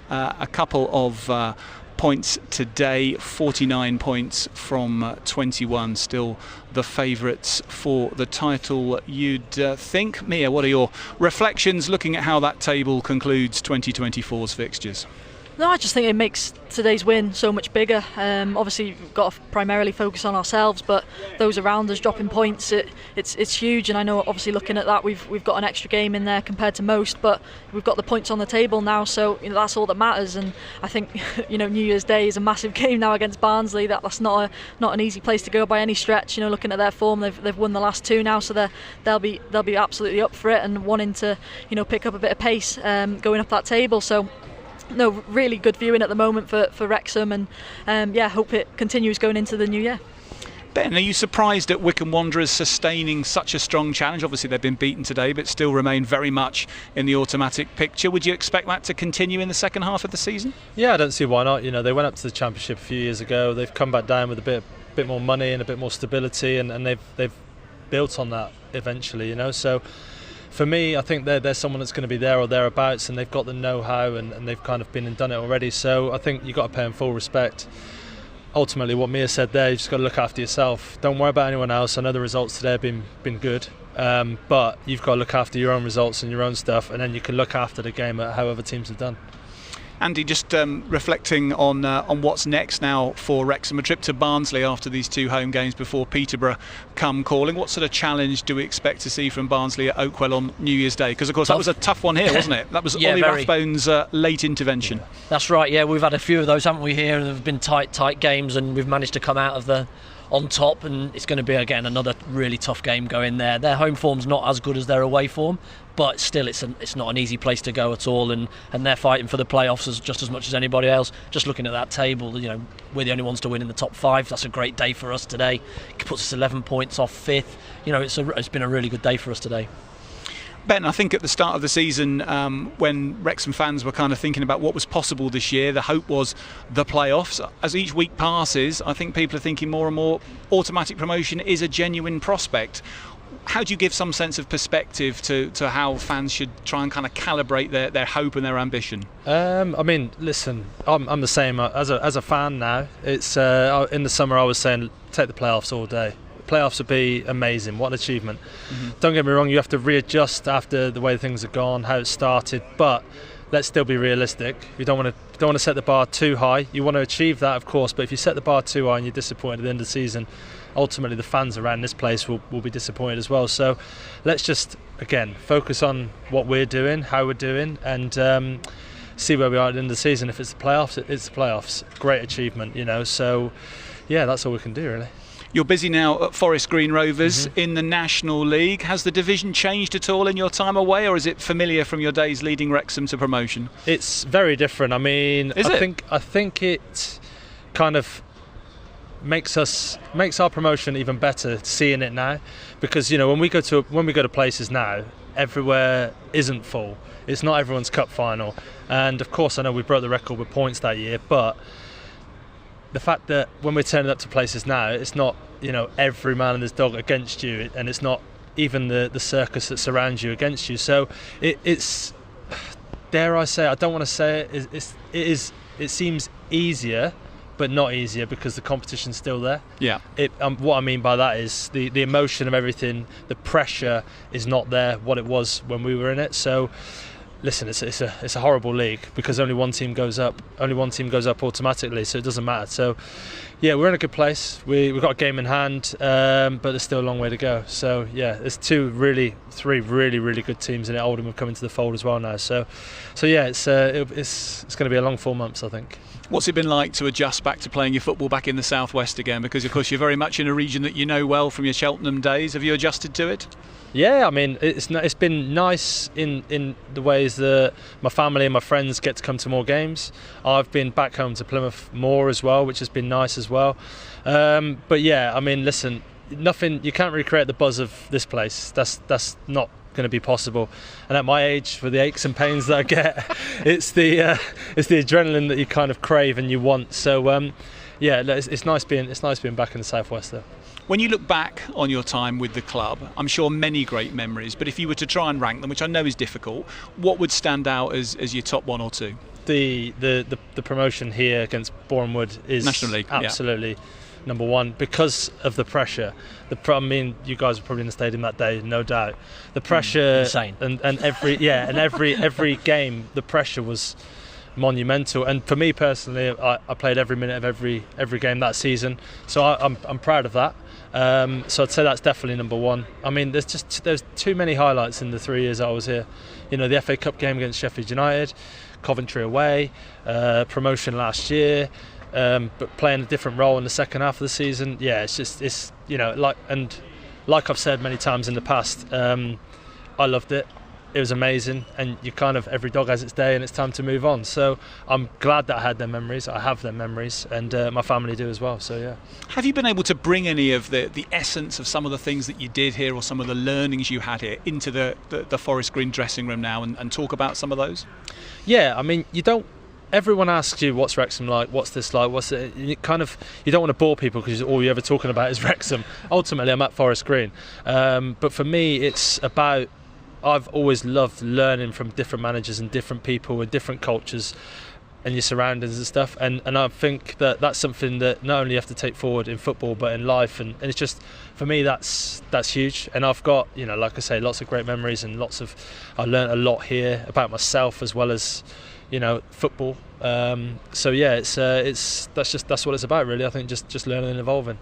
a couple of points today, 49 points from 21, still the favourites for the title, you'd think. Mia, what are your reflections looking at how that table concludes 2024's fixtures? No, I just think it makes today's win so much bigger. Obviously, we've got to primarily focus on ourselves, but those around us dropping points, it's huge. And I know, obviously, looking at that, we've got an extra game in there compared to most, but we've got the points on the table now, so that's all that matters. And I think New Year's Day is a massive game now against Barnsley. That's not an easy place to go by any stretch. Looking at their form, they've won the last two now, so they'll be absolutely up for it and wanting to pick up a bit of pace going up that table. So. No, really good viewing at the moment for Wrexham, and hope it continues going into the new year. Ben, are you surprised at Wycombe Wanderers sustaining such a strong challenge? Obviously they've been beaten today, but still remain very much in the automatic picture. Would you expect that to continue in the second half of the season? Yeah, I don't see why not. They went up to the Championship a few years ago. They've come back down with a bit more money and a bit more stability, and they've built on that eventually. So. For me, I think they're someone that's going to be there or thereabouts, and they've got the know-how, and they've kind of been and done it already. So I think you've got to pay them full respect. Ultimately, what Mia said there, you've just got to look after yourself. Don't worry about anyone else. I know the results today have been good, but you've got to look after your own results and your own stuff, and then you can look after the game at how other teams have done. Andy, just reflecting on what's next now for Wrexham, a trip to Barnsley after these 2 home games before Peterborough come calling. What sort of challenge do we expect to see from Barnsley at Oakwell on New Year's Day? Because, of course, that was a tough one here, wasn't it? That was Ollie Rathbone's late intervention. That's right, yeah, we've had a few of those, haven't we, here, and they've been tight games, and we've managed to come out of on top, and it's going to be again another really tough game going there. Their home form's not as good as their away form, but still it's not an easy place to go at all, and they're fighting for the playoffs just as much as anybody else. Just looking at that table, we're the only ones to win in the top 5. That's a great day for us today. It puts us 11 points off 5th. It's been a really good day for us today. Ben, I think at the start of the season, when Wrexham fans were kind of thinking about what was possible this year, the hope was the playoffs. As each week passes, I think people are thinking more and more automatic promotion is a genuine prospect. How do you give some sense of perspective to how fans should try and kind of calibrate their hope and their ambition? Listen, I'm the same as a fan now. It's in the summer I was saying take the playoffs all day. Playoffs would be amazing. What an achievement. Don't get me wrong, you have to readjust after the way things have gone, how it started, but let's still be realistic. You don't want to set the bar too high. You want to achieve that, of course, but if you set the bar too high and you're disappointed at the end of the season, ultimately the fans around this place will be disappointed as well. So let's just, again, focus on what we're doing, how we're doing, and see where we are at the end of the season. If it's the playoffs, it's the playoffs. Great achievement, so yeah, that's all we can do, really. You're busy now at Forest Green Rovers in the National League. Has the division changed at all in your time away, or is it familiar from your days leading Wrexham to promotion? It's very different. I think it kind of makes our promotion even better seeing it now, because when we go to places now, everywhere isn't full. It's not everyone's cup final, and of course I know we broke the record with points that year, but the fact that when we're turning up to places now, it's not every man and his dog against you, and it's not even the circus that surrounds you against you. So it's, dare I say, I don't want to say it seems easier, but not easier, because the competition's still there. Yeah. What I mean by that is the emotion of everything, the pressure is not there what it was when we were in it. So listen, it's a horrible league, because only one team goes up automatically, so it doesn't matter. So yeah, we're in a good place. We've got a game in hand, but there's still a long way to go. So yeah, there's three really good teams in it. Oldham have come into the fold as well now. So yeah, it's going to be a long 4 months, I think. What's it been like to adjust back to playing your football back in the southwest again? Because of course you're very much in a region that you know well from your Cheltenham days. Have you adjusted to it? Yeah, it's been nice in the ways that my family and my friends get to come to more games. I've been back home to Plymouth more as well, which has been nice as well. But yeah, listen, nothing. You can't recreate the buzz of this place. That's not going to be possible. And at my age, for the aches and pains that I get, it's the adrenaline that you kind of crave and you want. So yeah, it's nice being back in the southwest though. When you look back on your time with the club, I'm sure many great memories, but if you were to try and rank them, which I know is difficult, what would stand out as your top 1 or 2? The promotion here against Bournemouth is National League, absolutely number 1, because of the pressure. You guys were probably in the stadium that day, no doubt. The pressure, insane, and every game, the pressure was monumental. And for me personally, I played every minute of every game that season, so I'm proud of that. So I'd say that's definitely number 1. There's too many highlights in the 3 years I was here. The FA Cup game against Sheffield United, Coventry away, promotion last year, but playing a different role in the second half of the season. Yeah, like I've said many times in the past, I loved it. It was amazing, and every dog has its day, and it's time to move on. So I'm glad that I had them memories. I have them memories, and my family do as well. So yeah. Have you been able to bring any of the essence of some of the things that you did here, or some of the learnings you had here, into the Forest Green dressing room now, and talk about some of those? Yeah, you don't. Everyone asks you what's Wrexham like, what's this like, what's it? You don't want to bore people because all you're ever talking about is Wrexham. Ultimately, I'm at Forest Green, but for me, it's about. I've always loved learning from different managers and different people with different cultures and your surroundings and stuff, and I think that's something that not only you have to take forward in football but in life, and it's just, for me, that's huge. And I've got, like I say, lots of great memories, and I learned a lot here about myself, as well as football. So yeah, that's what it's about really. I think just learning and evolving.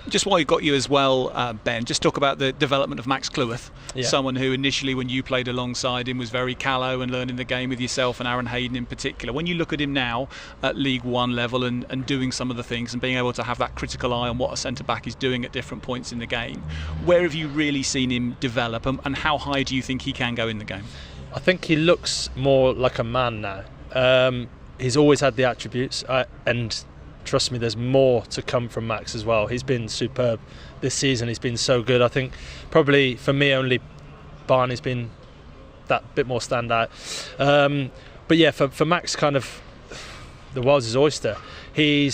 Just while you've got you as well, Ben, just talk about the development of Max Cleworth, someone who initially, when you played alongside him, was very callow and learning the game with yourself and Aaron Hayden in particular. When you look at him now at League One level and doing some of the things and being able to have that critical eye on what a centre-back is doing at different points in the game, where have you really seen him develop, and how high do you think he can go in the game? I think he looks more like a man now. He's always had the attributes, and trust me, there's more to come from Max as well. He's been superb this season. He's been so good. I think probably for me only Barney's been that bit more standout. But yeah, for Max, kind of the world's his oyster. He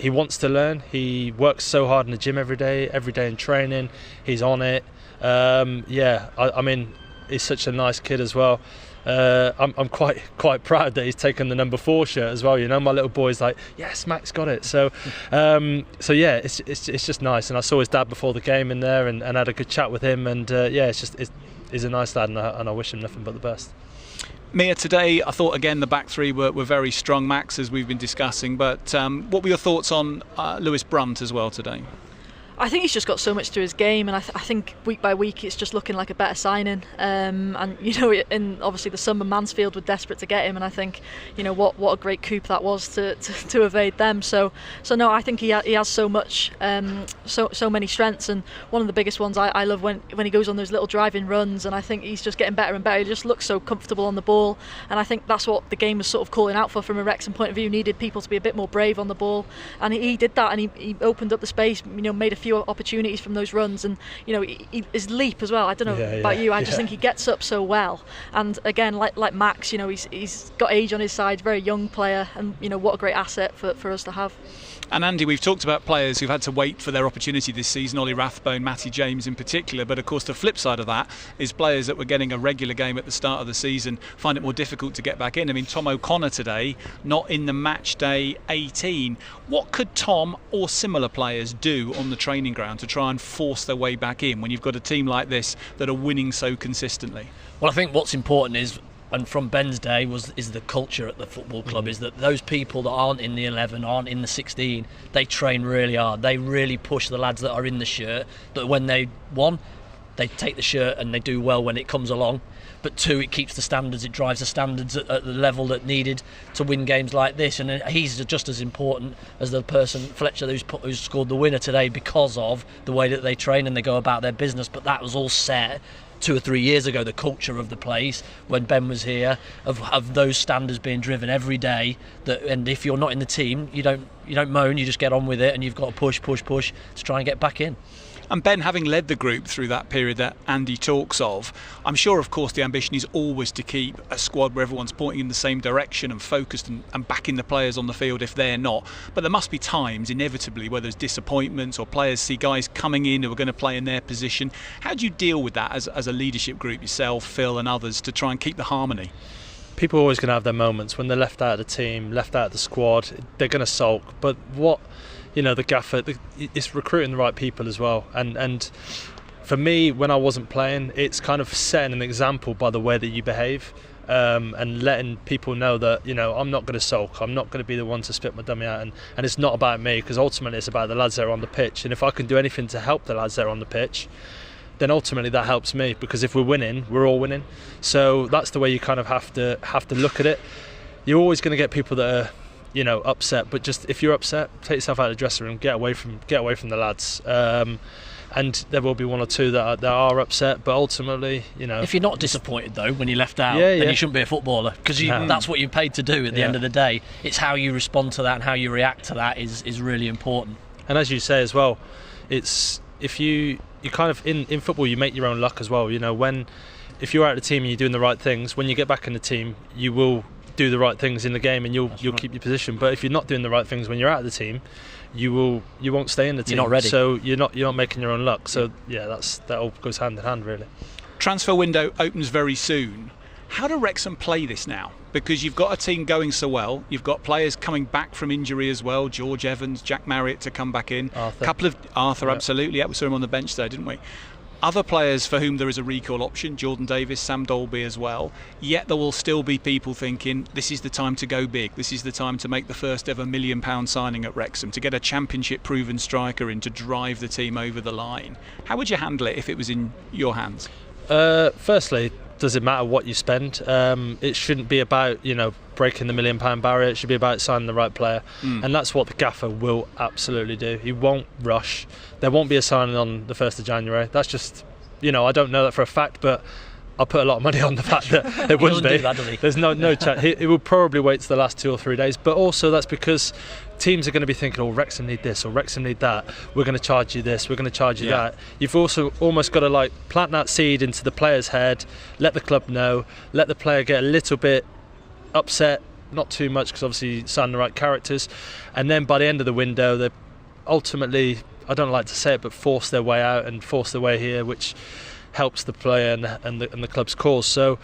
wants to learn. He works so hard in the gym every day in training. He's on it. I mean, he's such a nice kid as well. I'm quite proud that he's taken the number 4 shirt as well. My little boy's like, yes, Max got it. So yeah, it's just nice. And I saw his dad before the game in there and had a good chat with him. And he's a nice lad, and I wish him nothing but the best. Mia, today I thought again the back three were very strong, Max, as we've been discussing. But what were your thoughts on Lewis Brunt as well today? I think he's just got so much to his game, and I think week by week it's just looking like a better signing. And in obviously the summer, Mansfield were desperate to get him, and I think what a great coup that was to evade them. So no, I think he has so much, so many strengths, and one of the biggest ones I love when he goes on those little driving runs, and I think he's just getting better and better. He just looks so comfortable on the ball, and I think that's what the game was sort of calling out for from a Wrexham point of view. Needed people to be a bit more brave on the ball, and he did that, and he opened up the space. Made a few opportunities from those runs, and his leap as well. I don't know about you, I just think he gets up so well. And again, like Max, he's got age on his side, very young player, and what a great asset for us to have. And Andy, we've talked about players who've had to wait for their opportunity this season, Ollie Rathbone, Matty James in particular, but of course the flip side of that is players that were getting a regular game at the start of the season find it more difficult to get back in. I mean, Tom O'Connor today, not in the match day 18. What could Tom or similar players do on the training ground to try and force their way back in when you've got a team like this that are winning so consistently? Well, I think what's important is, and from Ben's day, is the culture at the football club, is that those people that aren't in the 11, aren't in the 16, they train really hard. They really push the lads that are in the shirt, that when they take the shirt and they do well when it comes along. But 2, it keeps the standards, it drives the standards at the level that needed to win games like this. And he's just as important as the person, Fletcher, who's scored the winner today, because of the way that they train and they go about their business. But that was all set 2 or 3 years ago, the culture of the place when Ben was here, of those standards being driven every day. And if you're not in the team, you don't moan, you just get on with it, and you've got to push to try and get back in. And Ben, having led the group through that period that Andy talks of, I'm sure, of course, the ambition is always to keep a squad where everyone's pointing in the same direction and focused and backing the players on the field if they're not. But there must be times, inevitably, where there's disappointments or players see guys coming in who are going to play in their position. How do you deal with that as a leadership group, yourself, Phil and others, to try and keep the harmony? People are always going to have their moments when they're left out of the team, left out of the squad. They're going to sulk. But the gaffer, it's recruiting the right people as well. And for me, when I wasn't playing, it's kind of setting an example by the way that you behave, and letting people know that I'm not going to sulk. I'm not going to be the one to spit my dummy out. And it's not about me, because ultimately it's about the lads that are on the pitch. And if I can do anything to help the lads that are on the pitch, then ultimately that helps me, because if we're winning, we're all winning. So that's the way you kind of have to look at it. You're always going to get people that are upset, but just if you're upset, take yourself out of the dressing room, get away from the lads. And there will be 1 or 2 that are upset, but ultimately, if you're not disappointed though when you're left out, then you shouldn't be a footballer, because that's what you're paid to do at the end of the day. It's how you respond to that and how you react to that is really important. And as you say as well, it's if you kind of in football, you make your own luck as well. If you're out of the team and you're doing the right things, when you get back in the team, you will do the right things in the game and you'll keep your position. But if you're not doing the right things when you're out of the team, you won't stay in the team. You're not ready. So you're not making your own luck. So that all goes hand in hand, really. Transfer window opens very soon. How do Wrexham play this now? Because you've got a team going so well, you've got players coming back from injury as well, George Evans, Jack Marriott to come back in. Arthur. Couple of Arthur, absolutely. Yeah, we saw him on the bench there, didn't we? other players for whom there is a recall option, Jordan Davis, Sam Dolby as well, yet there will still be people thinking this is the time to go big, this is the time to make the first ever £1 million signing at Wrexham, to get a championship proven striker in to drive the team over the line. How would you handle it if it was in your hands? Firstly, does it matter what you spend? It shouldn't be about breaking the £1 million barrier. It should be about signing the right player, and that's what the gaffer will absolutely do. He won't rush. There won't be a signing on the 1st of January. That's just, I don't know that for a fact, but I'll put a lot of money on the fact that it wouldn't be. There's no chance. He will probably wait to the last 2 or 3 days, but also that's because teams are going to be thinking, Wrexham need this or Wrexham need that. We're going to charge you this, we're going to charge you that. You've also almost got to plant that seed into the player's head, let the club know, let the player get a little bit upset, not too much because obviously sign the right characters, and then by the end of the window they ultimately, I don't like to say it, but force their way out and force their way here, which helps the player and the club's cause. So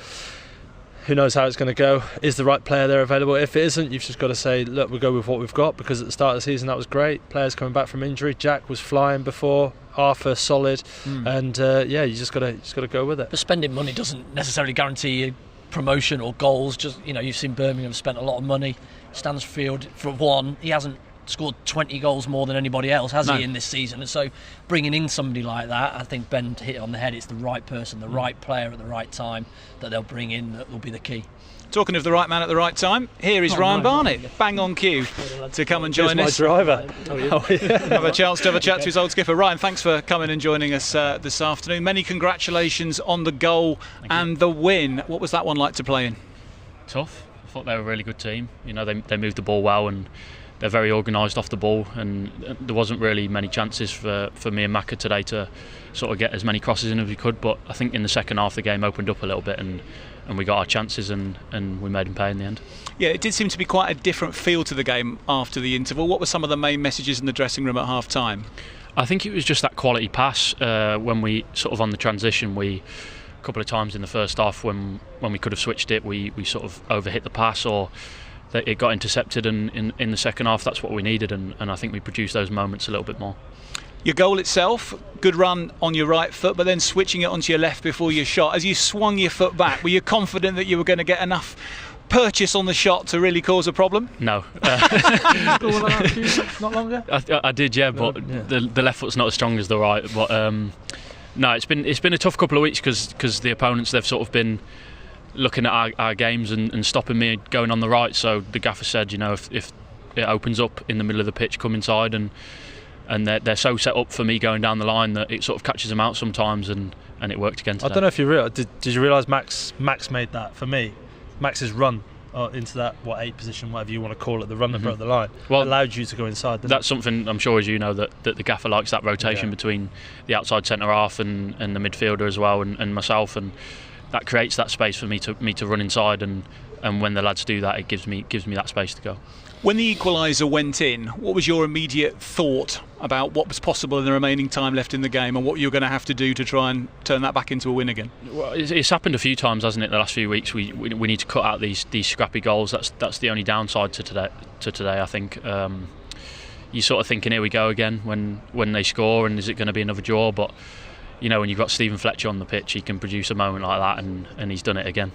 who knows how it's going to go? Is the right player there available? If it isn't, you've just got to say, look, we'll go with what we've got, because at the start of the season that was great. Players coming back from injury. Jack was flying before. Arthur solid, and you just got to go with it. But spending money doesn't necessarily guarantee you promotion or goals. Just you've seen Birmingham spent a lot of money. Stansfield, for one, he hasn't scored 20 goals more than anybody else, has he, in this season? And so bringing in somebody like that, I think Ben hit it on the head. It's the right person, the right player at the right time that they'll bring in that will be the key. Talking of the right man at the right time, here is Ryan Barnett, bang on cue to come and join us. My driver. Have a chance to have a chat to his old skipper. Ryan, thanks for coming and joining us this afternoon. Many congratulations on the goal and the win. What was that one like to play in? Tough. I thought they were a really good team. They moved the ball well and they're very organised off the ball, and there wasn't really many chances for me and Macca today to sort of get as many crosses in as we could, but I think in the second half the game opened up a little bit and we got our chances and we made them pay in the end. Yeah, it did seem to be quite a different feel to the game after the interval. What were some of the main messages in the dressing room at half time? I think it was just that quality pass when we sort of on the transition, a couple of times in the first half when we could have switched it, we sort of overhit the pass or that it got intercepted, and in the second half that's what we needed, and I think we produced those moments a little bit more. Your goal itself, good run on your right foot, but then switching it onto your left before your shot. As you swung your foot back, were you confident that you were going to get enough purchase on the shot to really cause a problem? No. Not longer? I did, yeah, but the left foot's not as strong as the right. But no, it's been a tough couple of weeks because the opponents, they've sort of been looking at our games and stopping me going on the right. So the gaffer said, if it opens up in the middle of the pitch, come inside, and they're so set up for me going down the line that it sort of catches them out sometimes, and it worked again today. I don't know if you realise, did you realise Max made that for me? Max's run into that 8 position, whatever you want to call it, the run that broke the line, allowed you to go inside. That's something I'm sure, as you know, that the gaffer likes, that rotation between the outside centre half and the midfielder as well, and myself, and that creates that space for me to run inside, and when the lads do that, it gives me that space to go. When the equaliser went in, what was your immediate thought about what was possible in the remaining time left in the game and what you were going to have to do to try and turn that back into a win again? Well, it's happened a few times, hasn't it, the last few weeks? We need to cut out these scrappy goals. That's the only downside to today, I think. You're sort of thinking, here we go again when they score, and is it going to be another draw? But when you've got Stephen Fletcher on the pitch, he can produce a moment like that, and he's done it again.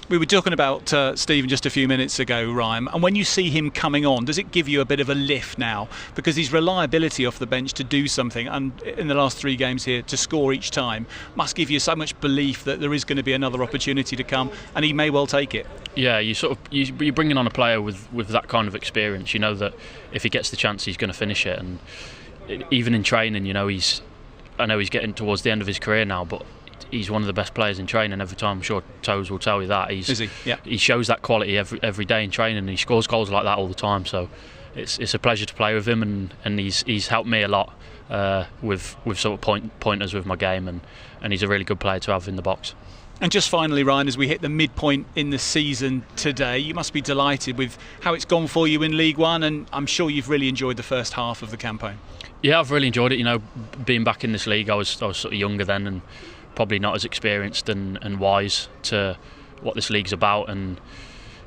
We were talking about Stephen just a few minutes ago, Ryan, and when you see him coming on, does it give you a bit of a lift now? Because his reliability off the bench to do something, and in the last 3 games here to score each time, must give you so much belief that there is going to be another opportunity to come, and he may well take it. Yeah, you're bringing on a player with that kind of experience. You know that if he gets the chance, he's going to finish it, and even in training, I know he's getting towards the end of his career now, but he's one of the best players in training every time. I'm sure Toes will tell you that. Is he? Yeah. He shows that quality every day in training, and he scores goals like that all the time. So it's a pleasure to play with him, and he's helped me a lot with sort of pointers with my game, and he's a really good player to have in the box. And just finally, Ryan, as we hit the midpoint in the season today, you must be delighted with how it's gone for you in League One, and I'm sure you've really enjoyed the first half of the campaign. Yeah, I've really enjoyed it. Being back in this league, I was sort of younger then, and probably not as experienced and wise to what this league's about. And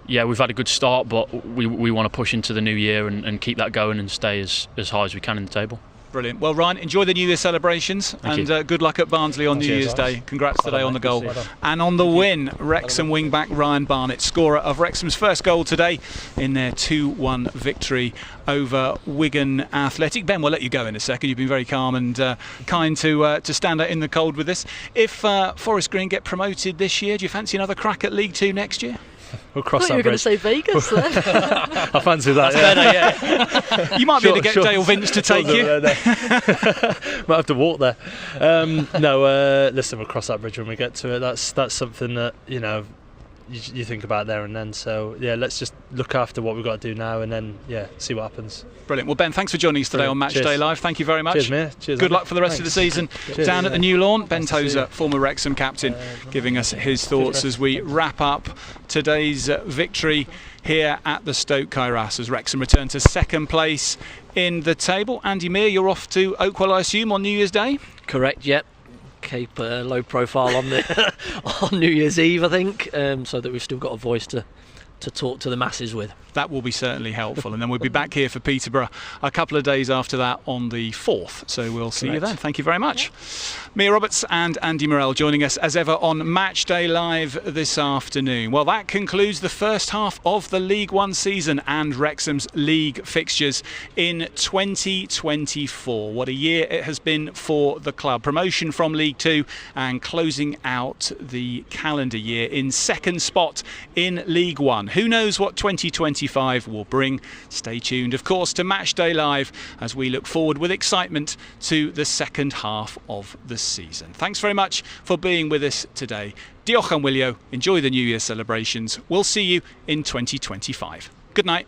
yeah, we've had a good start, but we want to push into the new year and keep that going and stay as high as we can in the table. Brilliant. Well, Ryan, enjoy the New Year celebrations and good luck at Barnsley on New Year's Day. Congrats today on the goal. And on the win, Wrexham wing-back Ryan Barnett, scorer of Wrexham's first goal today in their 2-1 victory over Wigan Athletic. Ben, we'll let you go in a second. You've been very calm and kind to stand out in the cold with this. If Forest Green get promoted this year, do you fancy another crack at League 2 next year? We'll cross that you were going to say Vegas then. I fancy that. That's better, You might be able to get Dale Vince to take you. Might have to walk there. Listen, we'll cross that bridge when we get to it. That's something that you think about there and then. So yeah, let's just look after what we've got to do now and then see what happens. Brilliant. Well, Ben, thanks for joining us today on Matchday Live. Thank you very much. Cheers, mate. Cheers. Good luck for the rest of the season down at the New Lawn. Ben Tozer, former Wrexham captain, giving us his thoughts as we wrap up today's victory here at the Stoke Kairas as Wrexham return to second place in the table. Andy Meir, you're off to Oakwell, I assume, on New Year's Day? Correct, yep. Keep a low profile on the on New Year's Eve, I think, so that we've still got a voice to talk to the masses with. That will be certainly helpful, and then we'll be back here for Peterborough a couple of days after that on the 4th, so we'll see you then. Thank you very much. Mia Roberts and Andy Morell joining us as ever on Matchday Live this afternoon. Well, that concludes the first half of the League One season and Wrexham's league fixtures in 2024. What a year it has been for the club. Promotion from League Two and closing out the calendar year in second spot in League One. Who knows what 2025 will bring? Stay tuned, of course, to Matchday Live as we look forward with excitement to the second half of the season. Thanks very much for being with us today. Diolch am wylio. Enjoy the New Year celebrations. We'll see you in 2025. Good night.